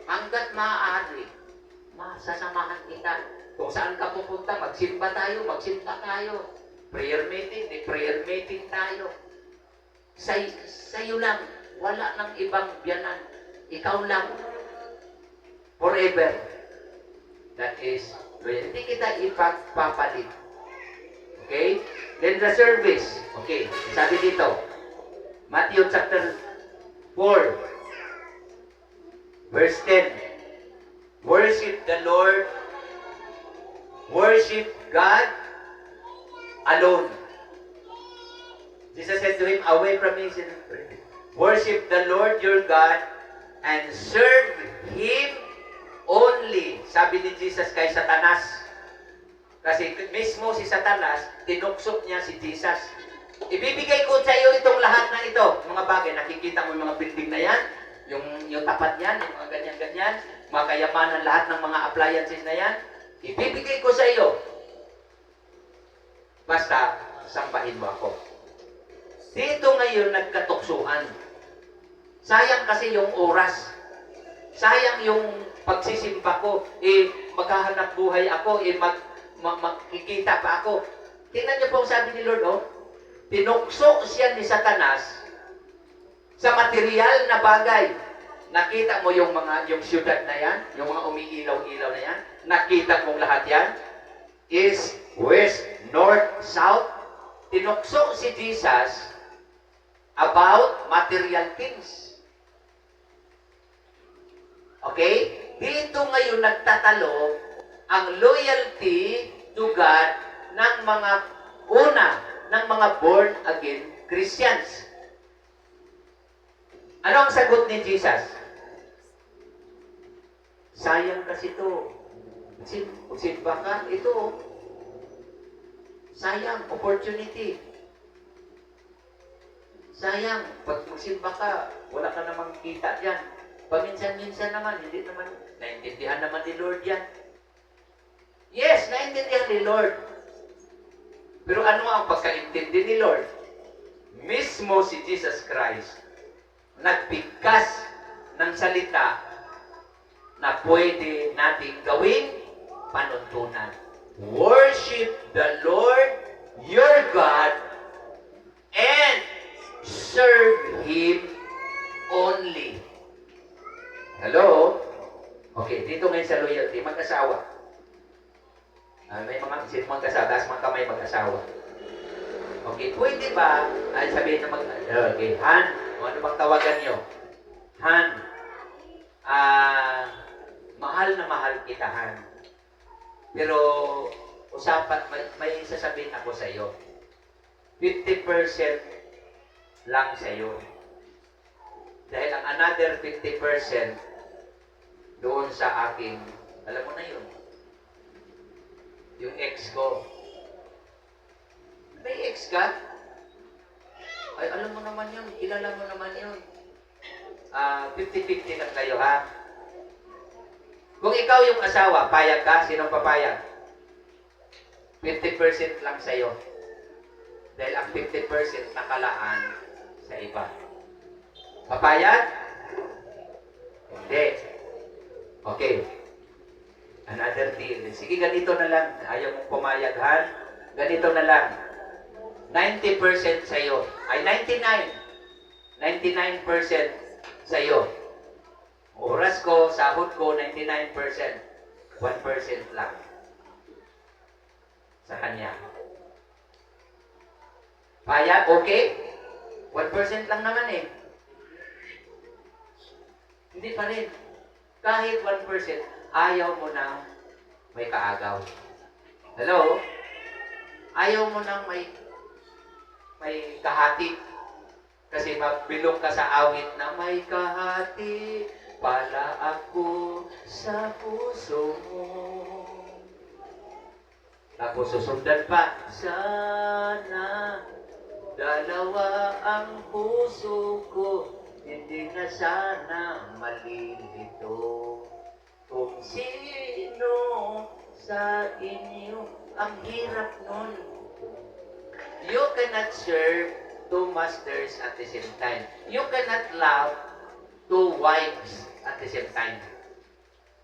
Speaker 1: hanggat maaari, masasamahan kita. Kung saan ka pupunta, magsimba tayo. Prayer meeting tayo. Sa'yo lang, wala nang ibang biyanan. Ikaw lang. Forever. That is, hindi kita ipagpapalit. Okay? Then the service. Okay, sabi dito, Matthew chapter 4, verse 10. Worship the Lord. Worship God alone. Jesus said to him, away from me, worship the Lord your God and serve Him only. Sabi ni Jesus kay Satanas. Kasi mismo si Satanas, tinuksok niya si Jesus. Ibibigay ko sa iyo itong lahat na ito. Mga bagay, nakikita mo yung mga building na yan, yung tapat niyan, yung mga ganyan-ganyan, mga kayamanan, lahat ng mga appliances na yan, ibibigay ko sa iyo. Basta, sambahin mo ako. Dito ngayon nagkatuksuhan. Sayang kasi yung oras. Sayang yung pagsisimba ko. Maghahanap buhay ako. Makikita pa ako. Tingnan niyo po ang sabi ni Lord, tinukso siya ni Satanas sa material na bagay. Nakita mo yung syudad na yan, yung mga umiilaw-ilaw na yan. Nakita mong lahat yan. East, west, north, south. Tinukso si Jesus about material things. Okay? Dito ngayon nagtatalo ang loyalty to God ng mga born-again Christians. Ano ang sagot ni Jesus? Sayang kasi ito. Simba ka, ito. Sayang, opportunity. Sayang, pag magsimba ka, wala ka namang kita dyan. Paminsan-minsan naman, hindi naman, naintindihan naman ni Lord yan. Yes, naintindihan ni Lord. Pero ano ang pagkaintindi ni Lord? Mismo si Jesus Christ, nagbigkas ng salita na pwede nating gawing panuntunan. Worship the Lord your God and serve Him only. Hello? Okay, dito ngayon sa loyalty, mag-asawa. May mga mag-asawa, taas mga kamay mag-asawa. Okay, pwede ba, sabihin na okay, Han, ano bang tawagan nyo? Han, mahal na mahal kita, Han. Pero, usapan, may sasabihin ako sa iyo. 50% lang sa iyo. Dahil ang another 50% doon sa aking, alam mo na yun, yung ex ko. May ex ka? Ay, alam mo naman yun, kilala mo naman yun. 50-50 lang kayo, ha? Kung ikaw yung asawa, payag ka? Sinong papayag? 50% lang sa'yo. Dahil ang 50% nakalaan sa iba. Papayag? Hindi. Okay. Another deal. Sige, ganito na lang. Ayaw mong pumayag, ha? Ganito na lang. 90% sa'yo. Ay, 99. 99% sa'yo. Oras ko, sahod ko, 99%. 1% lang sa kanya. Payag? Okay? 1% lang naman eh. Hindi pa rin. Kahit 1%, ayaw mo na may kaagaw. Hello? Ayaw mo na may kahati. Kasi mabilong ka sa awit na may kahati pala ako sa puso mo. Tapos susundan pa, sana dalawa ang puso ko, hindi na sana malilito. Kung sino sa inyo, ang hirap nun. You cannot serve two masters at the same time. You cannot love two wives at the same time.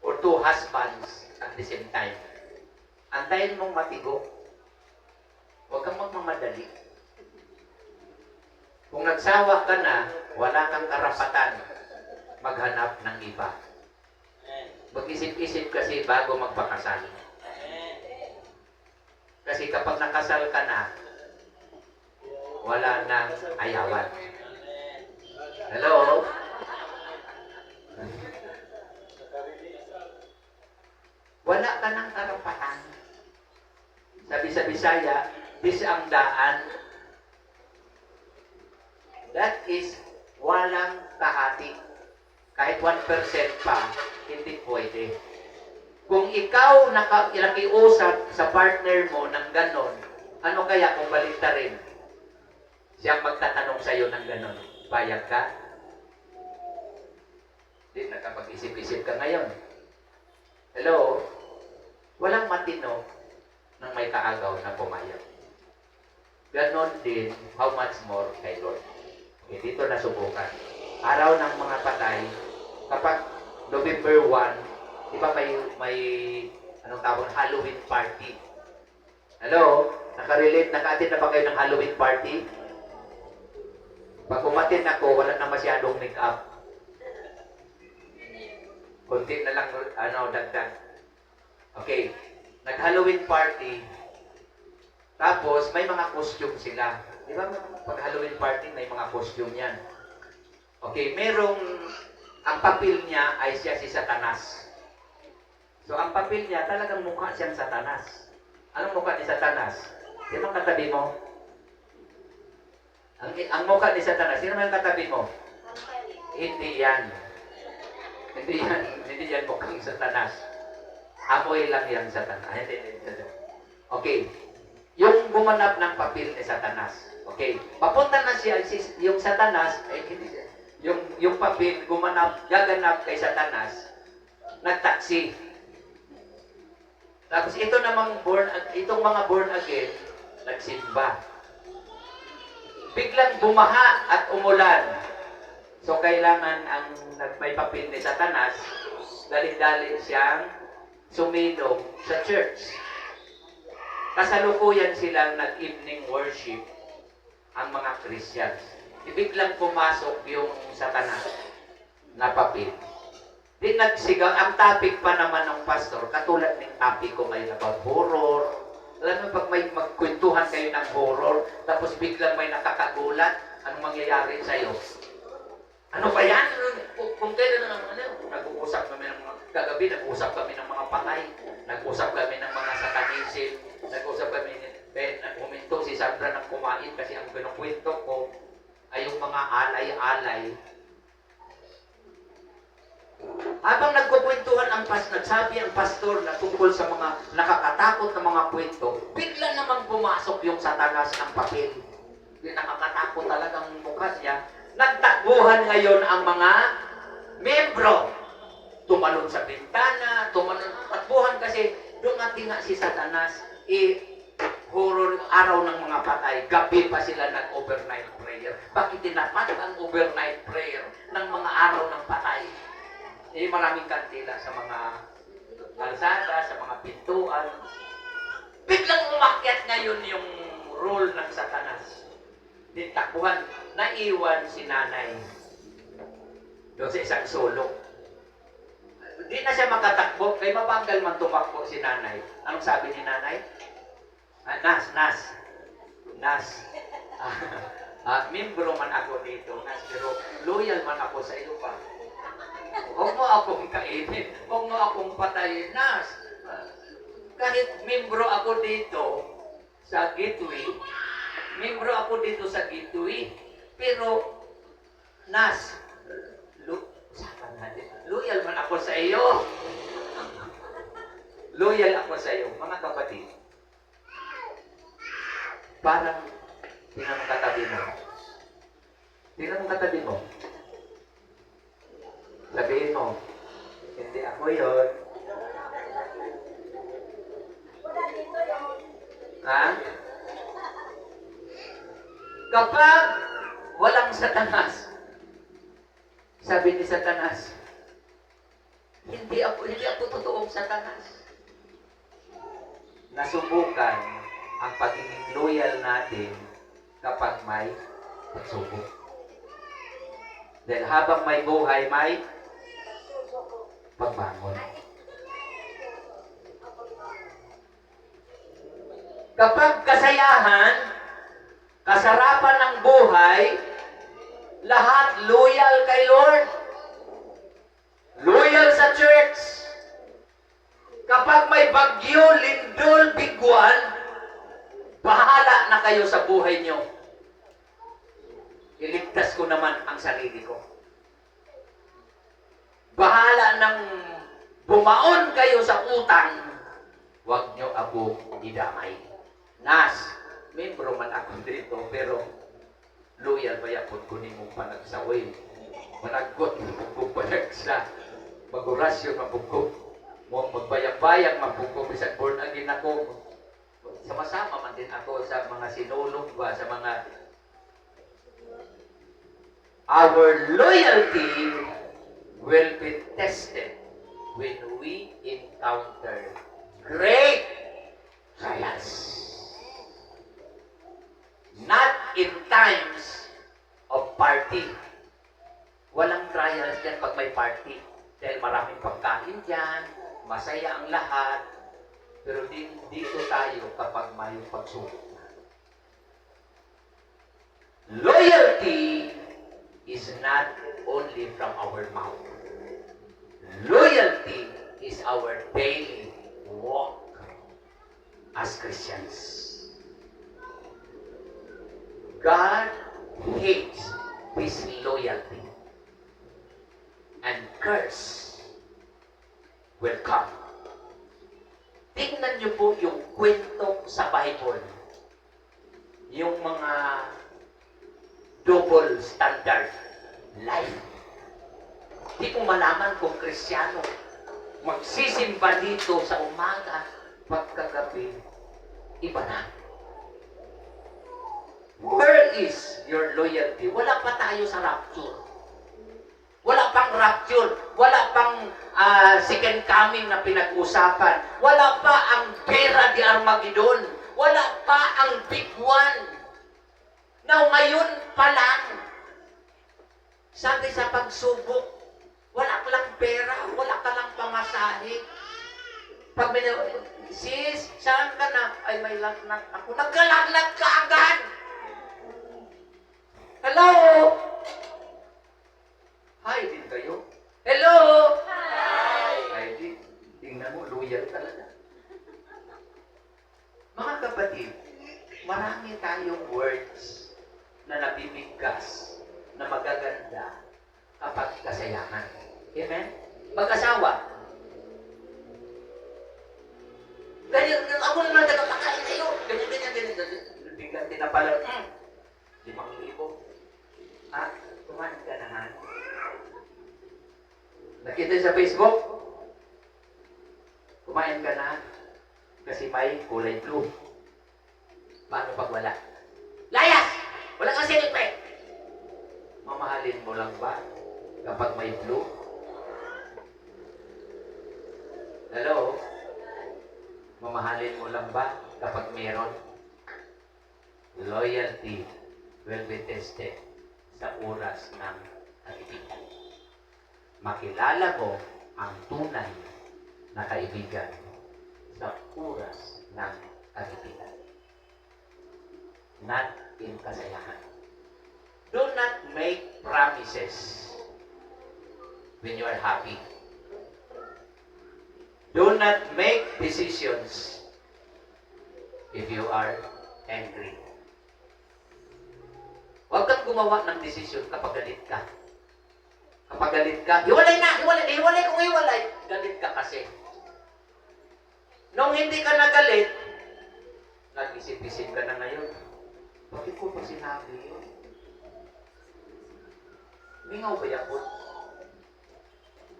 Speaker 1: Or two husbands at the same time. Antayin mong matigo. Huwag kang magmamadali. Kung nagsawa ka na, wala kang karapatan maghanap ng iba. Mag-isip-isip kasi bago magpakasal. Kasi kapag nakasal ka na, wala nang ayawan. Hello? Wala ka ng karapatan. Sabi sa Bisaya, this ang daan. That is walang kahati. Kahit 1% pa, hindi pwede. Kung ikaw nakiusap sa partner mo ng ganon, ano kaya kung balik rin? Siyang magtatanong sa iyo ng ganon. Payag ka? Hindi, nakapag-isip-isip ka ngayon. Hello? Walang matino ng may kaagaw na pumayag. Ganon din, how much more kay Lord. Okay, dito nasubukan. Araw ng mga patay, kapag November 1, di ba may anong tawag, Halloween party? Hello? Naka-attend na ba kayo ng Halloween party? Pag umattend ako, wala na masyadong make-up. Kunti na lang, dagdag. Okay. Nag-Halloween party. Tapos, may mga costume sila. Di ba? Pag Halloween party, may mga costume yan. Okay. Ang papel niya ay siya si Satanas. So, ang papel niya, talagang mukha siyang Satanas. Anong mukha ni Satanas? Sino ang katabi mo? Ang mukha ni Satanas, sino ang katabi mo? Hindi yan. Hindi yan mukhang Satanas. Amoy lang yan Satanas. Okay. Yung gumanap ng papel ni Satanas. Okay. Papunta na siya, yung Satanas, yung papel gaganap kay Satanas, nagtaksi. Tapos itong mga born again, nagsimba. Biglang bumaha at umulan. So, kailangan may papel ni Satanas, dali-dali siyang sumilong sa church. Kasalukuyan silang nag-evening worship ang mga Christians. Biglang pumasok yung Satanas na papel. Di nagsigaw. Ang topic pa naman ng pastor, katulad ng topic ko ngayon about horror. Alam mo, pag may magkwentuhan kayo ng horror, tapos biglang may nakakagulat, anong mangyayari sa'yo? Ano ba yan? Kung kailan naman, nag-uusap kami ng mga kagabi, nag-uusap kami ng mga patay, nag-uusap kami ng mga satanisim, nag-uusap kami, huminto si Sandra ng kumain kasi ang kinukwento ko ay yung mga alay-alay. Habang nagkukwentuhan nagsabi ang pastor na tungkol sa mga nakakatakot na mga kwento, bigla namang pumasok yung Satanas ng papel. Yung nakakatakot talagang mukha niya. Nagtakbuhan ngayon ang mga membro. Tumalon sa bintana, takbuhan kasi dumating nga si Satanas, horror araw ng mga patay, gabi pa sila nag-overnight prayer. Bakit tinapat ang overnight prayer ng mga araw ng patay? Eh, maraming kandila sa mga kalsada, sa mga pintuan. Biglang umakyat ngayon yung role ng Satanas. Ditakbuhan, naiwan si nanay doon sa isang sulok. Hindi na siya makatakbo, kaya mabagal man tumakbo si nanay. Anong sabi ni nanay? Nas. Membro man ako dito, Nas, pero loyal man ako sa iyo pa. Huwag mo akong kainin, huwag mo akong patayin, Nas. Kahit membro ako dito sa Gateway, pero Nas, loyal man ako sa iyo. Loyal ako sa iyo, mga kapatid. Parang, tingnan mo katabi mo. Sabihin mo, hindi ako yun. Ha? Kapag walang Satanas, sabi ni Satanas, hindi ako totoong Satanas. Nasubukan ang pagiging loyal natin kapag may pagsubok. Dahil habang may buhay, may pagbangon. Kapag kasayahan, kasarapan ng buhay, lahat loyal kay Lord. Loyal sa church. Kapag may bagyo, lindol, biguan, bahala na kayo sa buhay nyo. Iligtas ko naman ang sarili ko. Bahala nang bumaon kayo sa utang, huwag nyo ako idamay. Nas, membro man ako dito, pero loyal ba yapon ko ni mong panagsaway? Managot mong panagsa. Magorasyon mapugkog. Mong magbayang-bayang mapugkog. Bisag born again ako. Sama-sama man din ako sa mga sinulog ba, sa mga... Our loyalty will be tested when we encounter great trials. Not in times of party. Walang trials dyan pag may party. Dahil maraming pagkain dyan, masaya ang lahat, pero dito tayo kapag may pagsubok. Loyalty is not only from our mouth. Loyalty is our daily walk as Christians. God hates disloyalty, and curse will come. Tingnan niyo po yung kwento sa Bible. Yung mga double standard life. Di ko malaman kung Kristiyano magsisimba dito sa umaga, pagkagabi, iba na. Where is your loyalty? Wala pa tayo sa rapture. Wala pang rapture. Wala pang second coming na pinag-usapan. Wala pa ang Guerra de Armageddon. Wala pa ang big one. Now, ngayon pa lang, sabi sa pagsubok, wala ka lang pera, wala ka lang pamasahe. Pag may sis, saan ka na? Ay, may lagnat ako. Nagkalagnat ka agad! Hello? Hi din kayo? Hello? Hi! Hi din. Tingnan mo, loyal talaga. Mga kapatid, marami tayong words na nabibigkas, na magaganda kapag kasayahan. Amen? Mag-asawa. Ganyan, ako naman nagkakain kayo. Ganyan. Biglang tinapalan. 5,000. Kumain ka na, ha? Nakita sa Facebook? Kumain ka na kasi may kulay blue. Paano pag wala? Layas! Wala kang silip eh! Mamahalin mo lang ba kapag may flu? Hello? Mamahalin mo lang ba kapag meron? Loyalty will be tested sa oras ng kaibigan. Makilala mo ang tunay na kaibigan sa oras ng kaibigan. Not in kasayahan. Do not make promises when you are happy. Do not make decisions if you are angry. Huwag kang gumawa ng desisyon kapag galit ka. Kapag galit ka, hiwalay na, hiwalay kung hiwalay. Galit ka kasi. Nung hindi ka nagalit, nag-isip-isip ka na ngayon. Bakit ko pa sinabi yun? Mingaw ba yan po?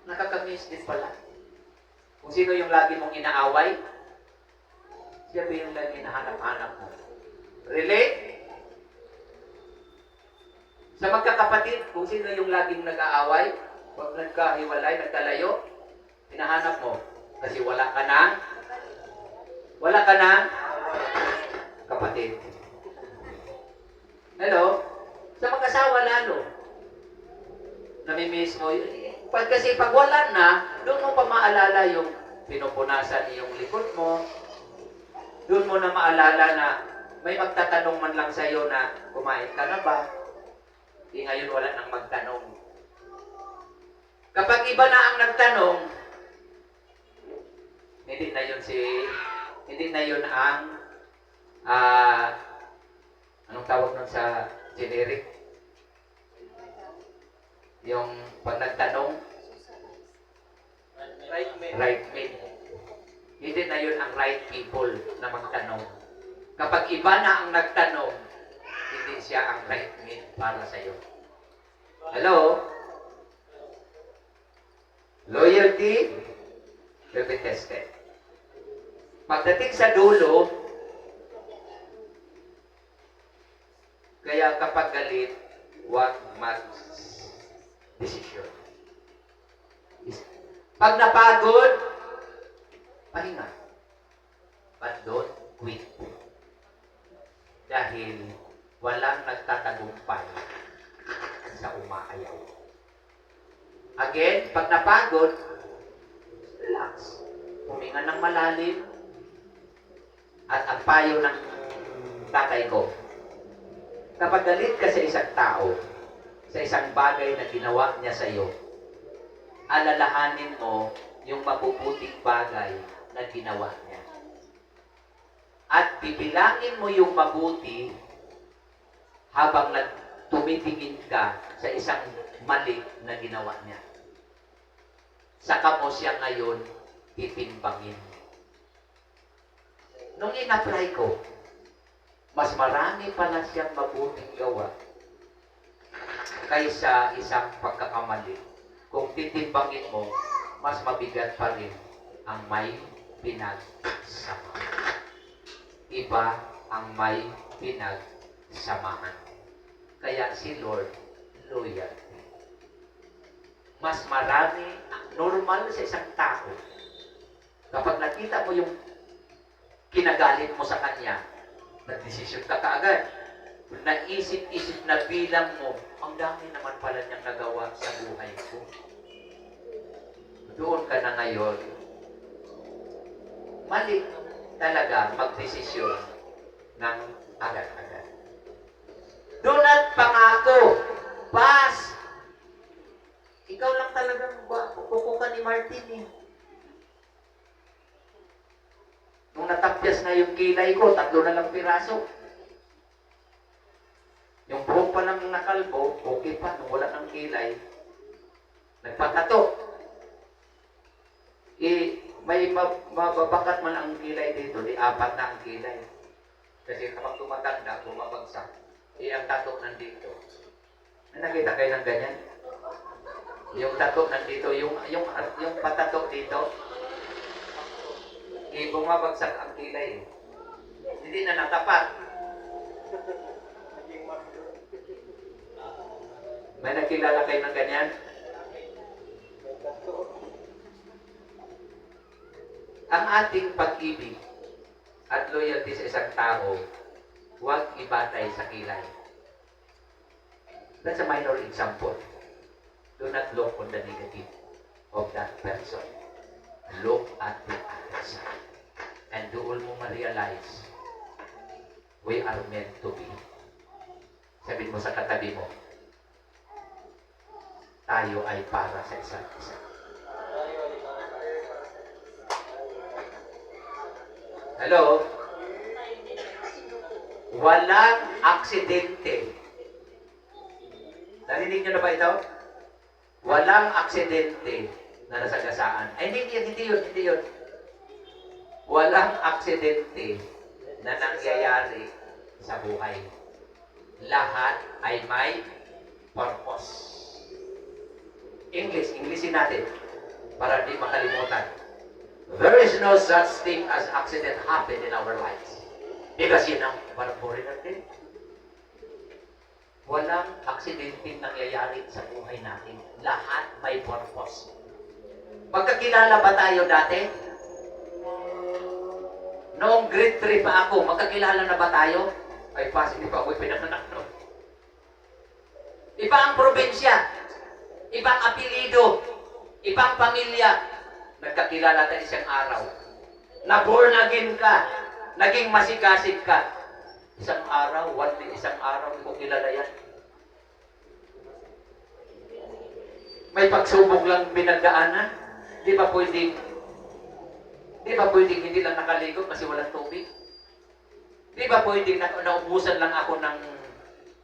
Speaker 1: Nakakamiss din pala. Kung sino yung lagi mong inaaway, siya ba yung lagi nahanap-hanap mo? Relate? Sa magkakapatid, kung sino yung laging nag-aaway, pag nagkahiwalay, nagkalayo, hinahanap mo. Kasi wala ka na kapatid. Hello? Sa mag-asawa lalo, namimiss mo. Kasi pag wala na, doon mo pa maalala yung pinupunasan yung likod mo. Doon mo na maalala na may magtatanong man lang sa'yo na kumain ka na ba? Ngayon wala nang magtanong. Kapag iba na ang nagtanong, hindi na yun ang anong tawag nun sa generic? Yung pag nagtanong, right mate. Hindi na yun ang right people na magtanong. Kapag iba na ang nagtanong, hindi siya ang right mate para sa iyo. Hello? Loyalty will be tested. Pagdating sa dulo, kaya kapag galit, huwag mag-desisyon. Pag napagod, pahinga. But don't quit. Dahil walang nagtatagumpay sa umaayaw. Again, pag napagod, relax. Huminga ng malalim. At ang payo ng tatay ko, kapag galit ka sa isang tao, sa isang bagay na ginawa niya sa iyo, alalahanin mo yung mabubuting bagay na ginawa niya. At bibilangin mo yung mabuti habang tumitingin ka sa isang mali na ginawa niya. Saka mo siya ngayon titimbangin. Nung in-apply ko, mas marami pala siyang mabuting gawa kaysa isang pagkakamali. Kung titimbangin mo, mas mabigat pa rin ang may pinagsama. Iba ang may pinagsamahan. Kaya si Lord, loyal. Mas marami, normal sa isang tao. Kapag nakita mo yung kinagalit mo sa kanya, nagdesisyon ka kaagad. Naisip-isip na bilang mo, ang dami naman pala niyang nagawa sa buhay ko. Doon ka na ngayon, mali talaga magdesisyon ng agad-agad. Do not pangako. Pas. Ikaw lang talagang kuko ka ni Martin eh. Nung natapyas na yung kilay ko, 3 na lang piraso. Yung buhok pa lang nakalbo, okay pa. Nung wala ng kilay, nagpatato. May mababakat man ang kilay dito, 4 na ang kilay. Kasi kapag tumatanda, bumabagsak. Ang tato nandito. May nakita kayo ng ganyan? Yung tato nandito, yung patato dito, bumabagsak ang kilay. Hindi na natapat.
Speaker 2: Naging makdo.
Speaker 1: May nakilala kayo ng ganyan?
Speaker 2: May tato.
Speaker 1: Ang ating pag-ibig at loyalty sa isang tao, huwag ibatay sa kilay. That's a minor example. Do not look on the negative of that person. Look at the other side. And doon mo ma-realize, we are meant to be. Sabihin mo sa katabi mo, tayo ay para sa isa't isa. Hello? Walang aksidente. Narinig nyo na ba ito? Walang aksidente na nasagasaan. Ay, hindi yun. Walang aksidente na nangyayari sa buhay. Lahat ay may purpose. Englishin natin para di makalimutan. There is no such thing as accident happen in our lives. Because parang foreigner din. Walang aksidente nangyayari sa buhay natin. Lahat may purpose. Magkakilala ba tayo dati? Noong grade 3 pa ako, magkakilala na ba tayo? Ay, hindi pa ako pinanganak, no? Iba ang probinsya, ibang apelido, ibang pamilya. Nagkakilala tayo isang araw. Na-born again ka, naging masigasig ka. Isang araw, isang araw, hindi ko kilala yan. May pagsubok lang binagdaanan. Di ba pwedeng hindi lang nakaligo kasi walang tubig? Di ba pwedeng naubusan lang ako ng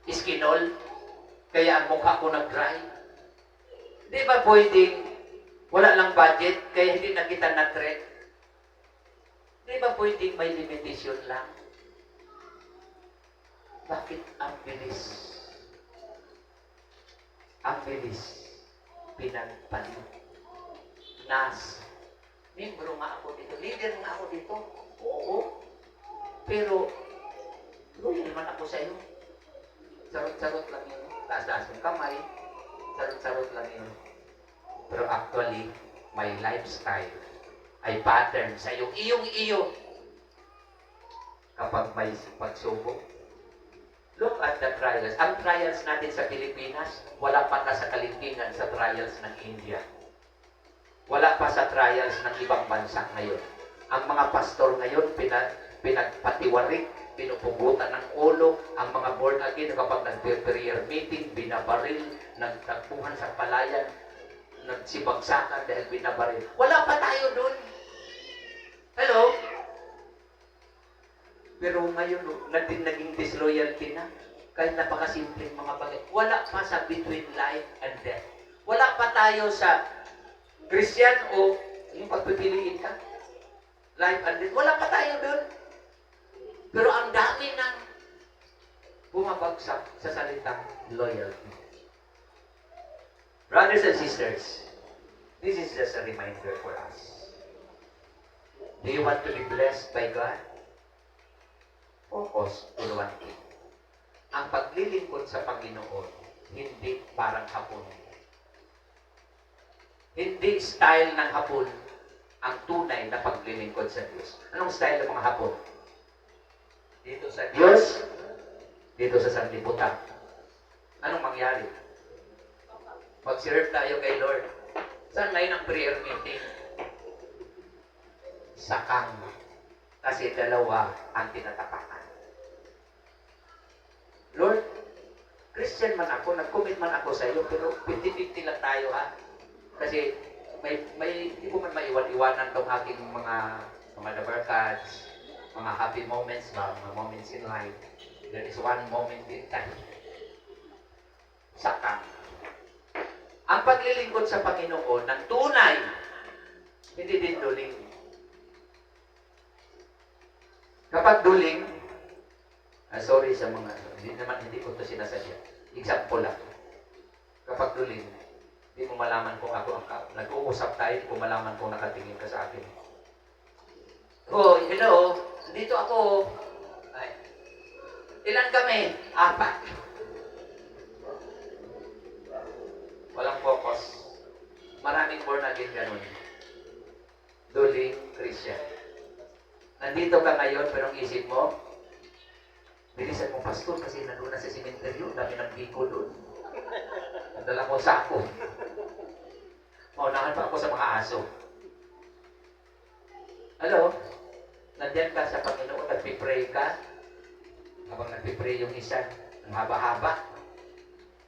Speaker 1: iskinol kaya ang mukha ko nag-dry? Di ba pwedeng wala lang budget kaya hindi na kita na-treat? Di ba pwedeng may limitation lang? Bakit ang bilis? Ang bilis pinagpalit. Membro nga ako dito, leader nga ako dito. Oo. Pero, loyal naman ako sa iyo. Sarot-sarot lang yun. Taas-taas yung kamay. Sarot-sarot lang yun. Pero actually, my lifestyle ay pattern sa iyo. Iyong-iyo. Kapag may pagsubok, look at the trials. Ang trials natin sa Pilipinas, wala pa sa kalingkingan sa trials ng India. Wala pa sa trials ng ibang bansa ngayon. Ang mga pastor ngayon, pinagpatiwarik, pinupugutan ng ulo, ang mga born again, kapag nag-prayer meeting, binabaril, nagtagpuhan sa palayan, nagsibagsakan dahil binabaril. Wala pa tayo dun. Hello? Pero ngayon, naging disloyalty na. Kahit napakasimpleng mga bagay. Wala pa sa between life and death. Wala pa tayo sa Christian o yung pagpipiliin ka. Life and death. Wala pa tayo doon. Pero ang dami ng bumabagsak sa salitang loyalty. Brothers and sisters, this is just a reminder for us. Do you want to be blessed by God? Focus on one thing. Ang paglilingkod sa Panginoon, hindi parang hapon. Hindi style ng hapon ang tunay na paglilingkod sa Diyos. Anong style ng mga hapon? Dito sa Diyos, dito sa sanlibutan. Anong mangyari? Mag-serve tayo kay Lord. Saan ngayon ang prayer meeting? Sakang. Kasi dalawa ang tinatapakan. Lord, Christian man ako, nag-commit man ako sa iyo, pero 50-50 lang tayo ha. Kasi hindi ko man maiwan-iwanan itong aking mga labarkads, mga happy moments, mga moments in life. There is one moment in time. Sakang. Ang paglilingkod sa Panginoon ng tunay, hindi din duling. Kapag duling, sorry sa mga, hindi ko ito sinasadya. Example lang. Kapag duling, hindi mo malaman kung ako, nag-uusap tayo, hindi ko malaman kung nakatingin ka sa akin. Oh, hello, dito ako. Ay, Ilan kami? 4. Walang focus. Maraming born again ganun. Duling Christian. Nandito ka ngayon, pero ang isip mo, bilisan mo, pastor, kasi nandun na sa sementeryo, dami ng biko doon. Nadala ko sako. Maunahan pa ako sa mga aso. Hello? Nandiyan ka sa Panginoon, nagpipray ka. Habang nagpipray yung isa, ang haba-haba.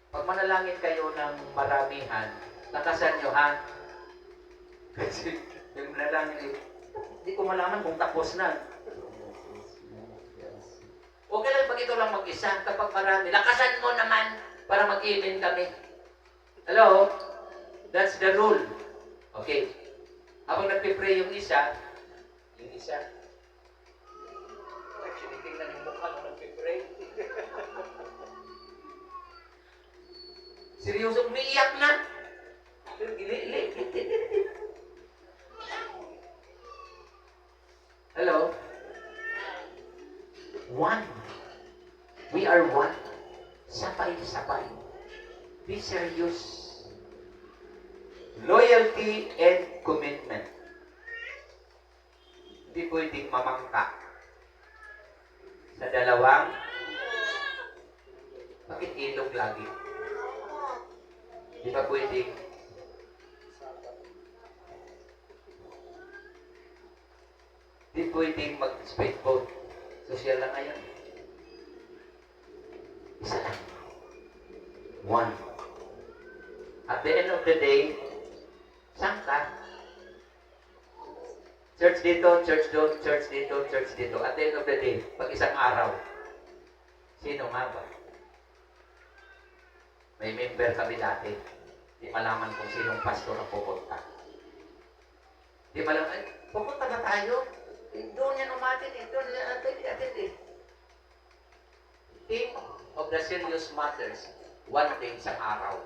Speaker 1: Pag manalangin kayo ng maramihan, nakasan nyo ha? Kasi yung manalangin, hindi ko malaman kung tapos na. Okay lang pag ito lang mag-isa, kapag marami, lakasan mo naman para mag-amen kami. Hello? That's the rule. Okay. Habang nagpipray yung isa, actually, tingnan yung mukha nung nagpipray. Seryoso, umiiyak na. Hello? One. We are one. Sabay-sabay. Be serious. Loyalty and commitment. Hindi pwedeng mamangka sa dalawang. Bakit ilog lagi? Di ba pwedeng mag-speed boat? Social lang ngayon. Isa lang. One. At the end of the day, saan ka? Church dito, church doon, church dito, church dito. At the end of the day, pag isang araw, sino nga ba? May member kami dati. Di malaman kung sinong pastor ang pupunta. Di malaman, pupunta ba tayo? Doon yan umatin eh. Doon yan atin eh. Think of the serious matters. One day, isang araw.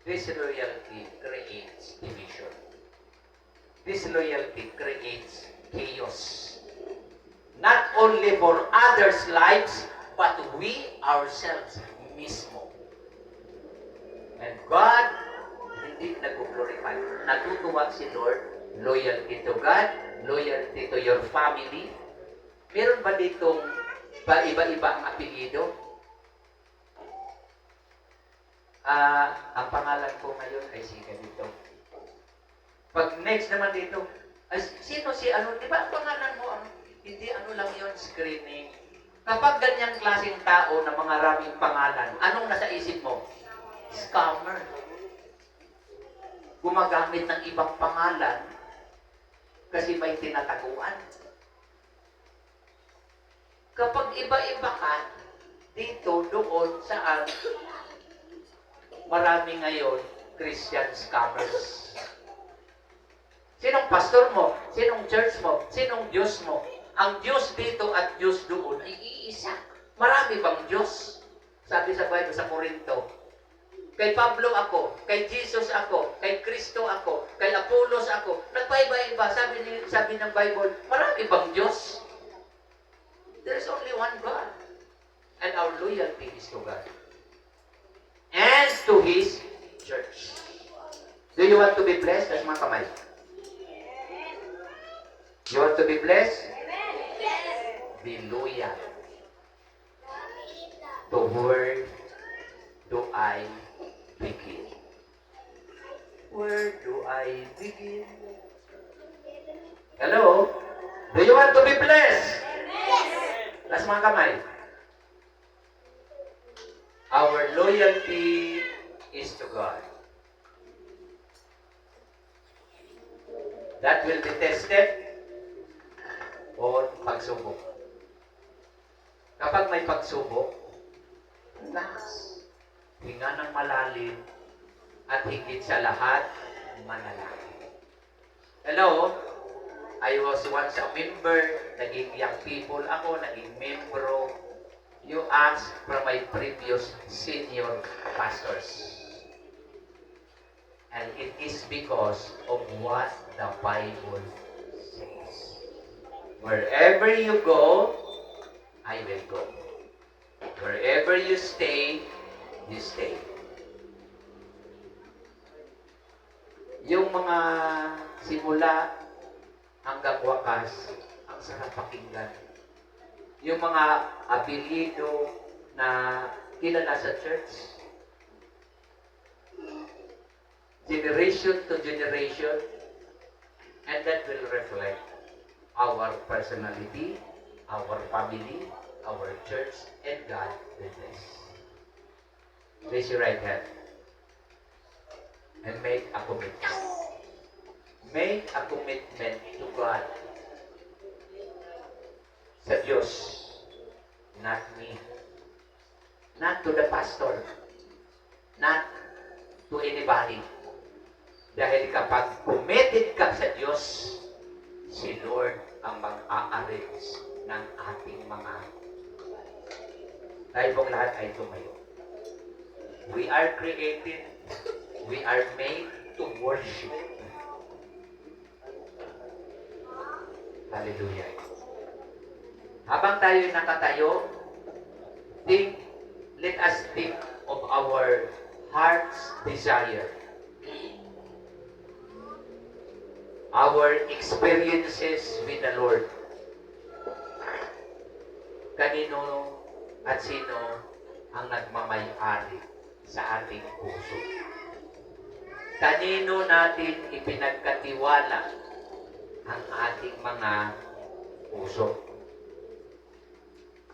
Speaker 1: This loyalty creates division. This loyalty creates chaos. Not only for others' lives, but we ourselves mismo. And God, hindi nag-glorify. Natutuwa si Lord, loyalty to God, loyalty to your family. Meron ba ditong iba-iba ang apelyido? Ang pangalan ko ngayon ay si ganito. Pag next naman dito, sino si ano? Di ba ang pangalan mo? Hindi ano lang yun, screening. Kapag ganyang klaseng tao na mga raming pangalan, anong nasa isip mo? Scammer. Gumagamit ng ibang pangalan kasi may tinataguan. Kapag iba-iba ka, dito, doon, saan, marami ngayon Christian scammers. Sinong pastor mo? Sinong church mo? Sinong Diyos mo? Ang Diyos dito at Diyos doon ay iisa. Marami bang Diyos? Sabi sa Bible sa Korinto, kay Pablo ako, kay Jesus ako, kay Kristo ako, kay Apollos ako. Nagpaiba-iba. Sabi ng Bible, marami bang Diyos? There is only one God. And our loyalty is to God. And to His church. Do you want to be blessed? That's mga kamay. You want to be blessed? Be loyal. To where do I begin? Where do I begin? Hello? Do you want to be blessed? Last mga kamay. Our loyalty is to God. That will be tested on pagsubok. Kapag may pagsubok, relax. Hinga ng malalim at higit sa lahat, manalangin. Hello? I was once a member, naging young people ako, naging membro. You ask from my previous senior pastors. And it is because of what the Bible says. Wherever you go, I will go. Wherever you stay, you stay. Yung mga simula hanggang wakas, ang sarap pakinggan. Yung mga apelyido na kilala sa church, generation to generation, and that will reflect our personality, our family, our church, and God will bless. Raise your right hand and make a commitment. Make a commitment to God. Sa Diyos, not me. Not to the pastor. Not to anybody. Dahil kapag committed ka sa Diyos, si Lord ang mag-a-arrange ng ating mga. Tayo pong lahat ay tumayo. We are created, we are made to worship. Hallelujah. Habang tayo nakatayo, let us think of our heart's desire. Our experiences with the Lord. Kanino at sino ang nagmamay-ari sa ating puso? Kanino natin ipinagkatiwala ang ating mga puso?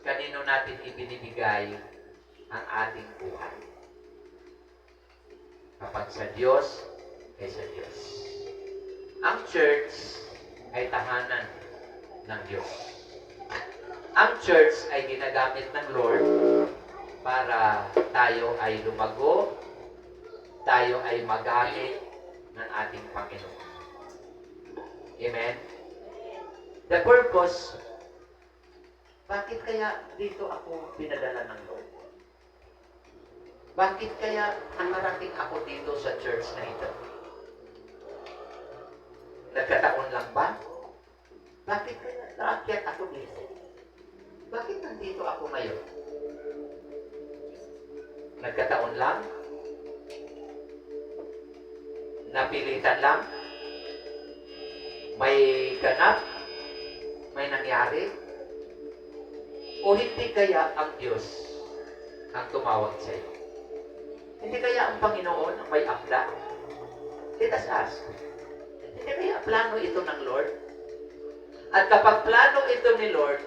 Speaker 1: Kanino natin ibinibigay ang ating buhay? Kapag sa Diyos, ay sa Diyos. Ang church ay tahanan ng Diyos. Ang church ay ginagamit ng Lord para tayo ay lumago, tayo ay magamit ng ating Panginoon. Amen? The purpose, bakit kaya dito ako pinadala ng Lord? Bakit kaya nangarating ako dito sa church na ito? Nagkataon lang ba? Bakit kaya naakyat ako dito? Bakit nandito ako ngayon? Nagkataon lang? Napilitan lang? May ganap? May nangyari? O hindi kaya ang Diyos ang tumawag sa iyo? Hindi kaya ang Panginoon ang may akda? Let us ask. Hindi kaya plano ito ng Lord? At kapag plano ito ni Lord,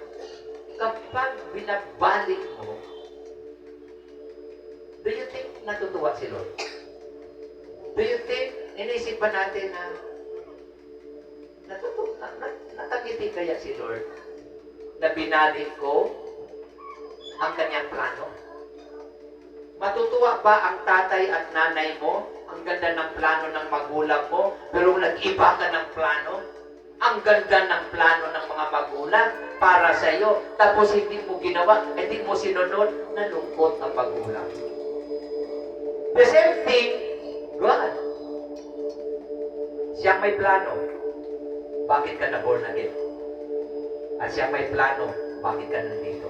Speaker 1: kapag binabalik mo, do you think natutuwa si Lord? Do you think, inisip ba natin na natangiti kaya si Lord na binalik ko ang kanyang plano? Matutuwa ba ang tatay at nanay mo? Ang ganda ng plano ng magulang mo, pero nag-iba ka ng plano? Ang ganda ng plano ng mga magulang para sa iyo, tapos hindi mo ginawa, hindi mo sinunod, nalungkot ang magulang. The same thing, God. Siyang may plano. Bakit ka na-born again? At siyang may plano. Bakit ka nandito?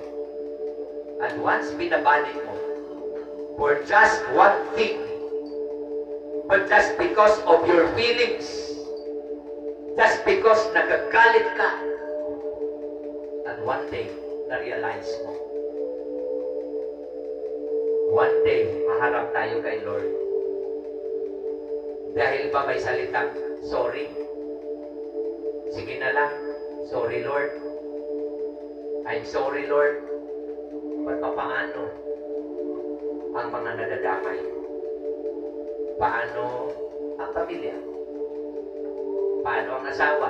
Speaker 1: At once binabalik mo, for just one thing, but just because of your feelings, just because nagagalit ka, and one day, na-realize mo, one day, maharap tayo kay Lord. Dahil ba may salitang, sorry? Sige na lang, sorry Lord. I'm sorry Lord. Paano ang mga nadadamay? Paano ang pamilya? Paano ang asawa?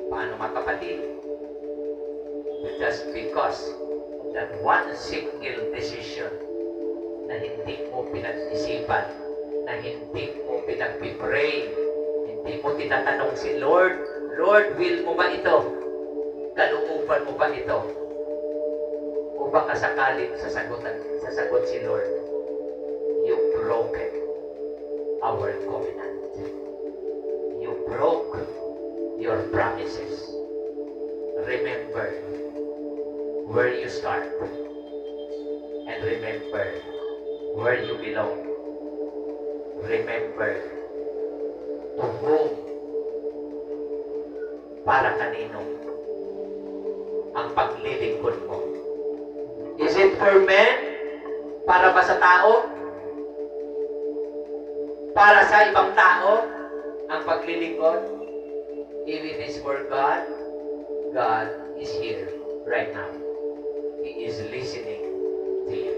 Speaker 1: Paano mga kapatid? Just because that one single decision na hindi mo pinag-isipan, na hindi mo pinag-pray, hindi mo tinatanong si Lord, Lord, will mo ba ito? Kalooban mo ba ito? O baka sakaling sasagot si Lord, you broken our covenant. You broke your promises. Remember where you start remember where you belong. Remember to whom, para kanino ang paglilingkod mo. Is it for men? Para ba sa tao? Para sa ibang tao ang paglilingkod? If it is for God, God is here right now. He is listening to you.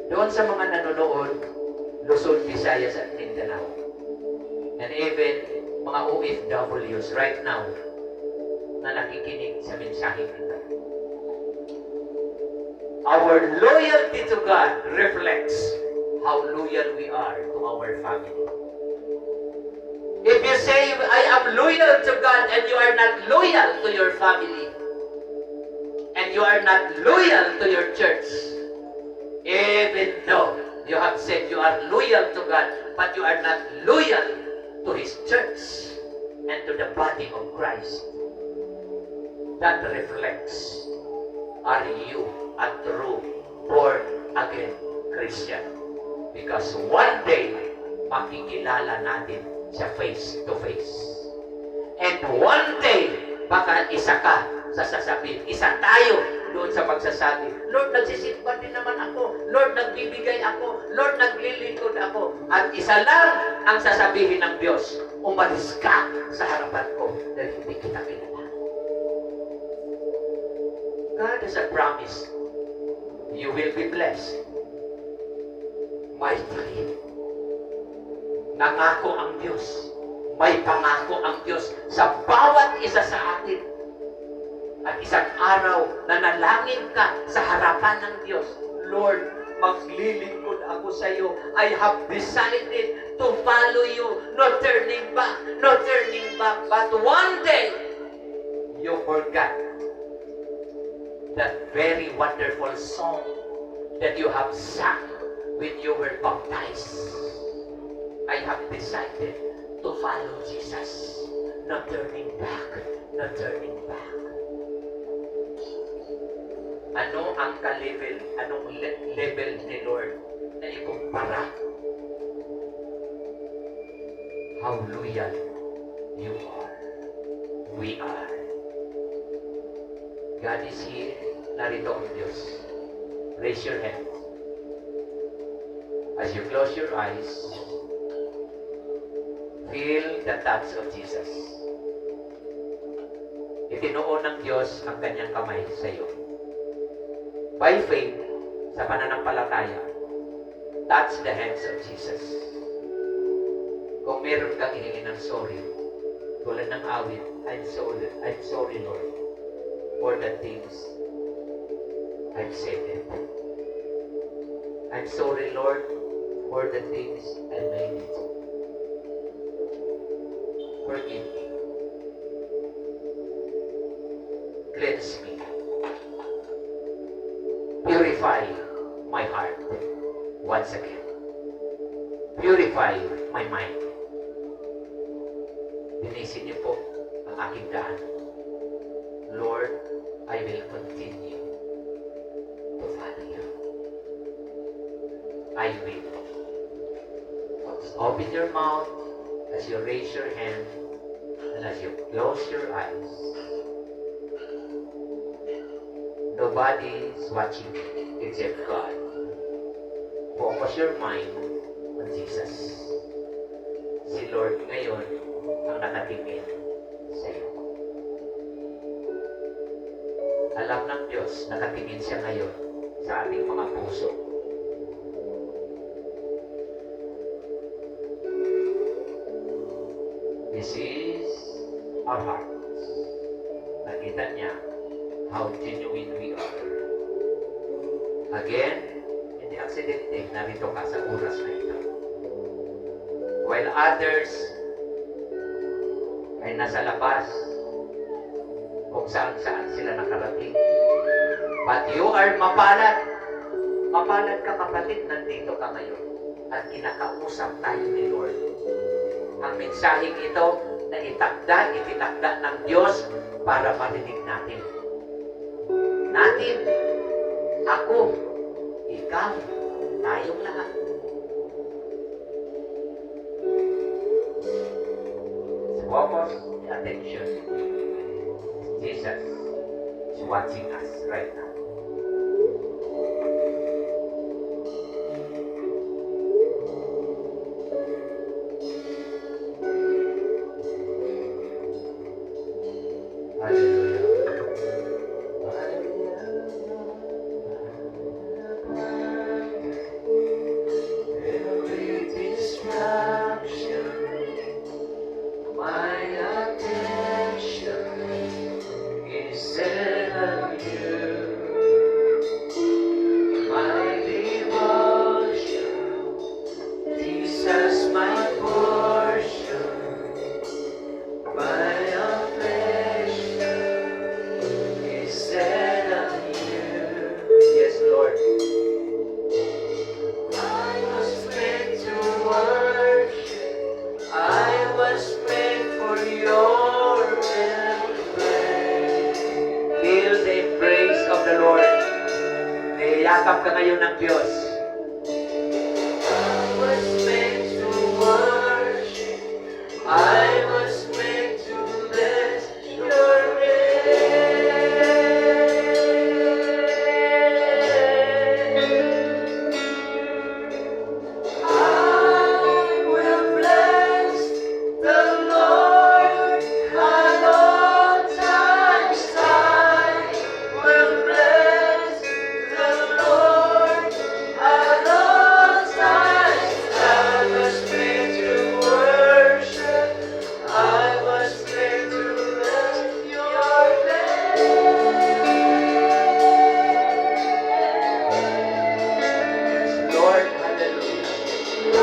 Speaker 1: Doon sa mga nanonood, Luzon, Visayas at Mindanao, and even mga OFWs right now na nakikinig sa mensaheng ito. Our loyalty to God reflects how loyal we are to our family. If you say, I am loyal to God and you are not loyal to your family, and you are not loyal to your church, even though you have said you are loyal to God, but you are not loyal to His church and to the body of Christ, that reflects, are you a true born-again Christian? Because one day, makikilala natin siya face to face. And one day, baka isa ka sa sasabihin, isa tayo doon sa pagsasabi, Lord, nagsisimba din naman ako. Lord, nagbibigay ako. Lord, naglilingkod ako. At isa lang ang sasabihin ng Diyos, umalis ka sa harapan ko dahil hindi kita kilala. God has a promise. You will be blessed mightily. Nangako ang Diyos. May pangako ang Diyos sa bawat isa sa atin. At isang araw, nanalangin ka sa harapan ng Diyos. Lord, maglilingkod ako sa iyo. I have decided to follow you. No turning back. No turning back. But one day, you forgot that very wonderful song that you have sung when you were baptized. I have decided to follow Jesus. No turning back. No turning back. Ano ang ka-level, anong level ni Lord na ikumpara? How loyal you are. We are. God is here. Narito ang Diyos. Raise your hand. As you close your eyes, feel the touch of Jesus. Itinuon ng Diyos ang kanyang kamay sa iyo. By faith, sa pananampalataya, touch the hands of Jesus. Kung meron kang hihingi ng sorry, tulad ng awit, I'm sorry, Lord, for the things I've said. I'm sorry, Lord, for the things I made. Forgive me. Cleanse me. Purify my heart once again. Purify my mind. Linisin niyo po ang aking daan. Lord, I will continue to follow you. I will. Open your mouth as you raise your hand and as you close your eyes. Nobody is watching except God. Focus your mind on Jesus. Si Lord ngayon ang nakatingin sa iyo. Alam ng Diyos, nakatingin siya ngayon sa ating mga puso. This is our hearts. Nakita niya how genuine we are. Again, hindi aksidente, narito ka sa oras na ito. While others ay nasa labas, kung saan-saan sila nakarating. But you are mapalad. Mapalad ka, kapatid, nandito ka ngayon. At kinakausap tayo ni Lord. Ang mensaheng ito na itinakda ng Diyos para marinig natin. Ako, ikaw, tayong lahat. Focus attention. Jesus is watching us right now. Every distraction, my attention is set on you. My devotion, Jesus my portion, my affection is set on you. Yes, Lord. I was made to worship. I was made for your embrace. Feel the embrace of the Lord. Niyakap ka ngayon ng Diyos. I was made to worship. I was made to bless your name. I will bless the Lord at all times. I will bless the Lord at all times. I was made to worship. I was made to bless your name. Lord, hallelujah. I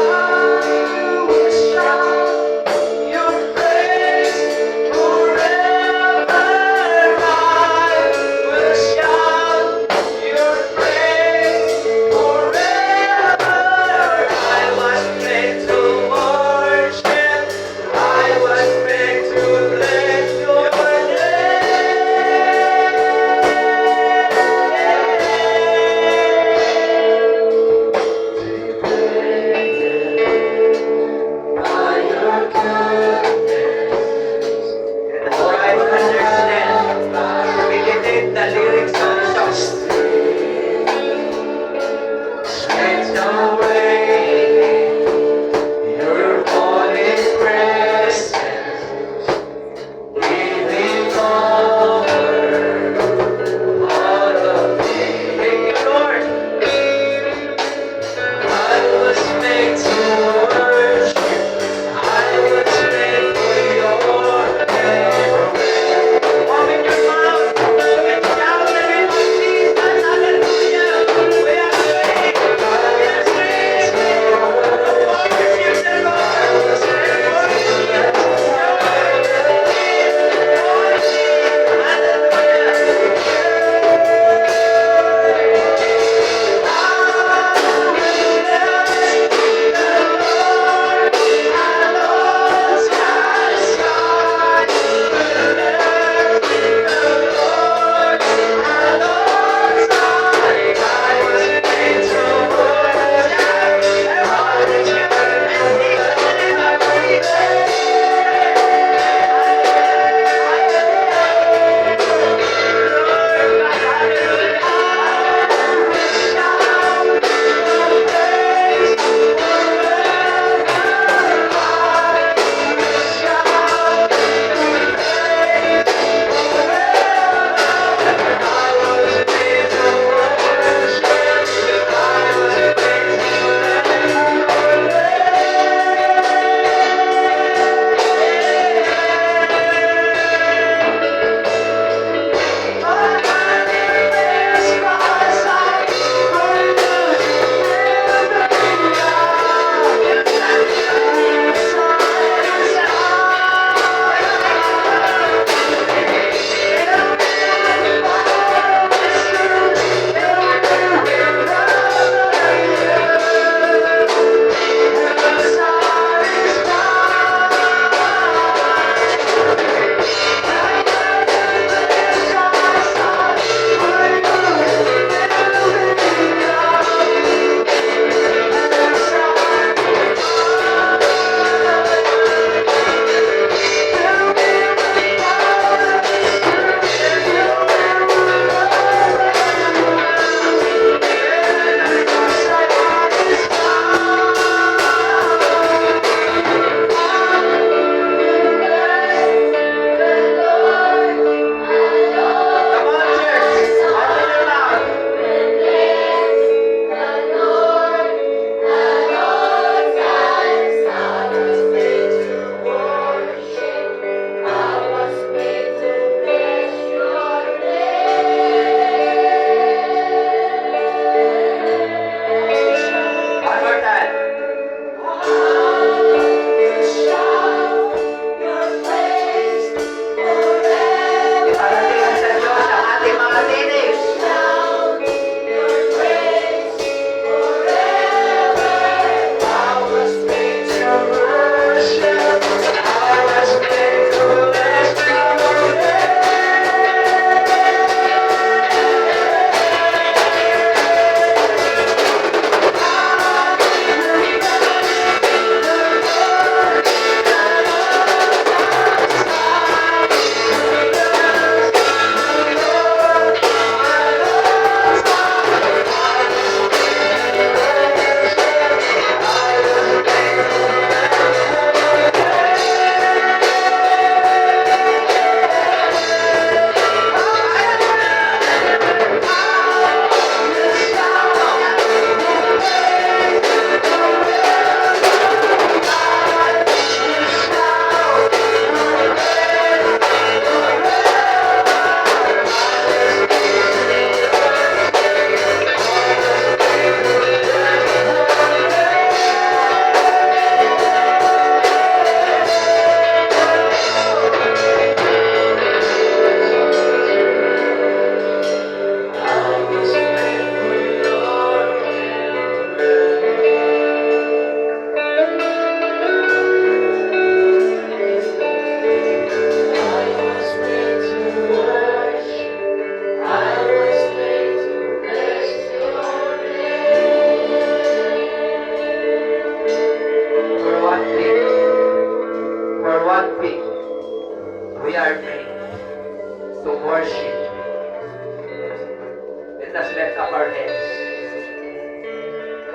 Speaker 1: will shout your praise forever. I will shout your praise forever. I was made to worship. I was made to bless your name. By your goodness, for I understand, meditate the lyrics of the song. Straight away, your Holy presence, giving over all of me. Thank you, Lord. I was made to worship. I was made for your name. Open your mouth and shout the name of Jesus. Hallelujah. We are free. We are free.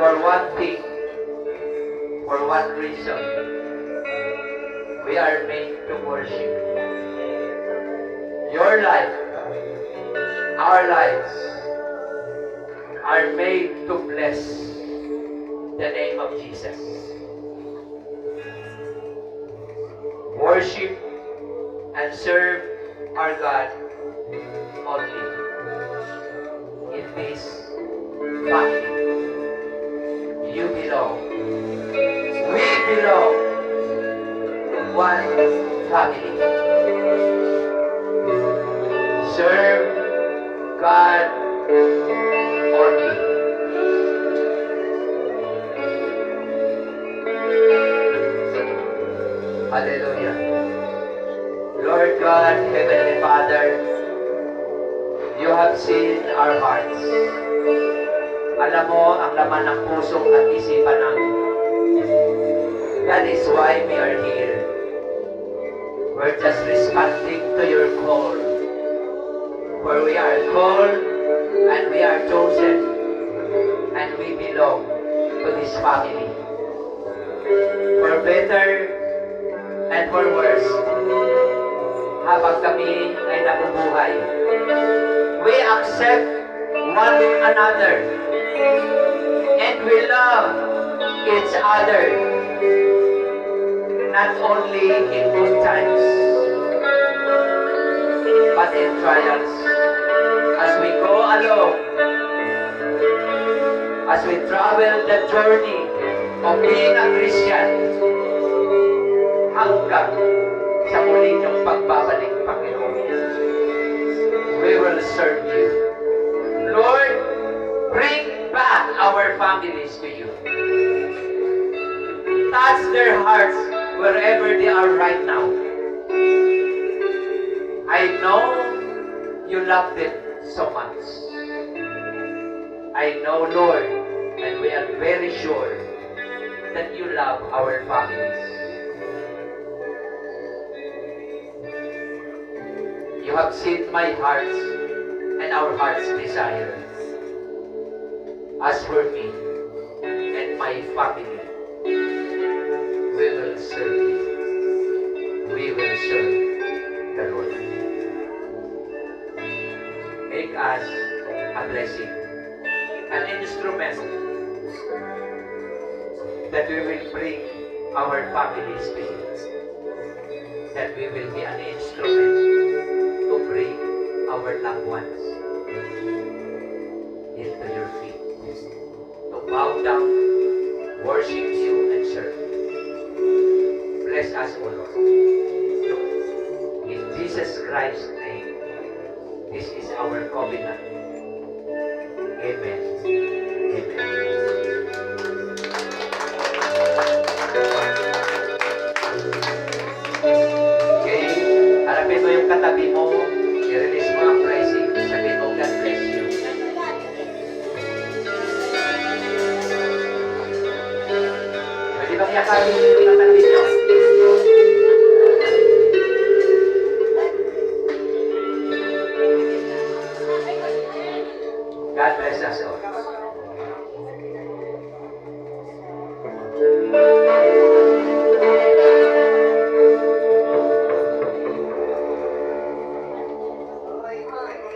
Speaker 1: for one thing, for one reason. We are made to worship. Your life, our lives, are made to bless the name of Jesus. Worship and serve our God only in this family. You belong. We belong to one family. Serve God only. Hallelujah. Lord God, Heavenly Father, you have seen our hearts. Alam mo ang laman ng puso at isipan namin. That is why we are here. We're just responding to your call. For we are called and we are chosen and we belong to this family. For better and for worse, habang kami ay nabubuhay, we accept one another and we love each other, not only in good times, but in trials. As we go along, as we travel the journey of being a Christian, hanggang sa muli niyong pagbabalik, Panginoon, we will serve you. Lord, bring back our families to you. Touch their hearts wherever they are right now. I know you love them so much. I know, Lord, and we are very sure that you love our families. You have seen my heart's and our heart's desire. As for me and my family, we will serve you. We will serve the Lord. Make us a blessing, an instrument that we will bring our families to you. That we will be an instrument to bring our loved ones into your feet. To bow down, worship you, and serve. Bless us, O Lord. In Jesus Christ's name, this is our covenant. Amen. Amen. Okay, harapin mo yung katabi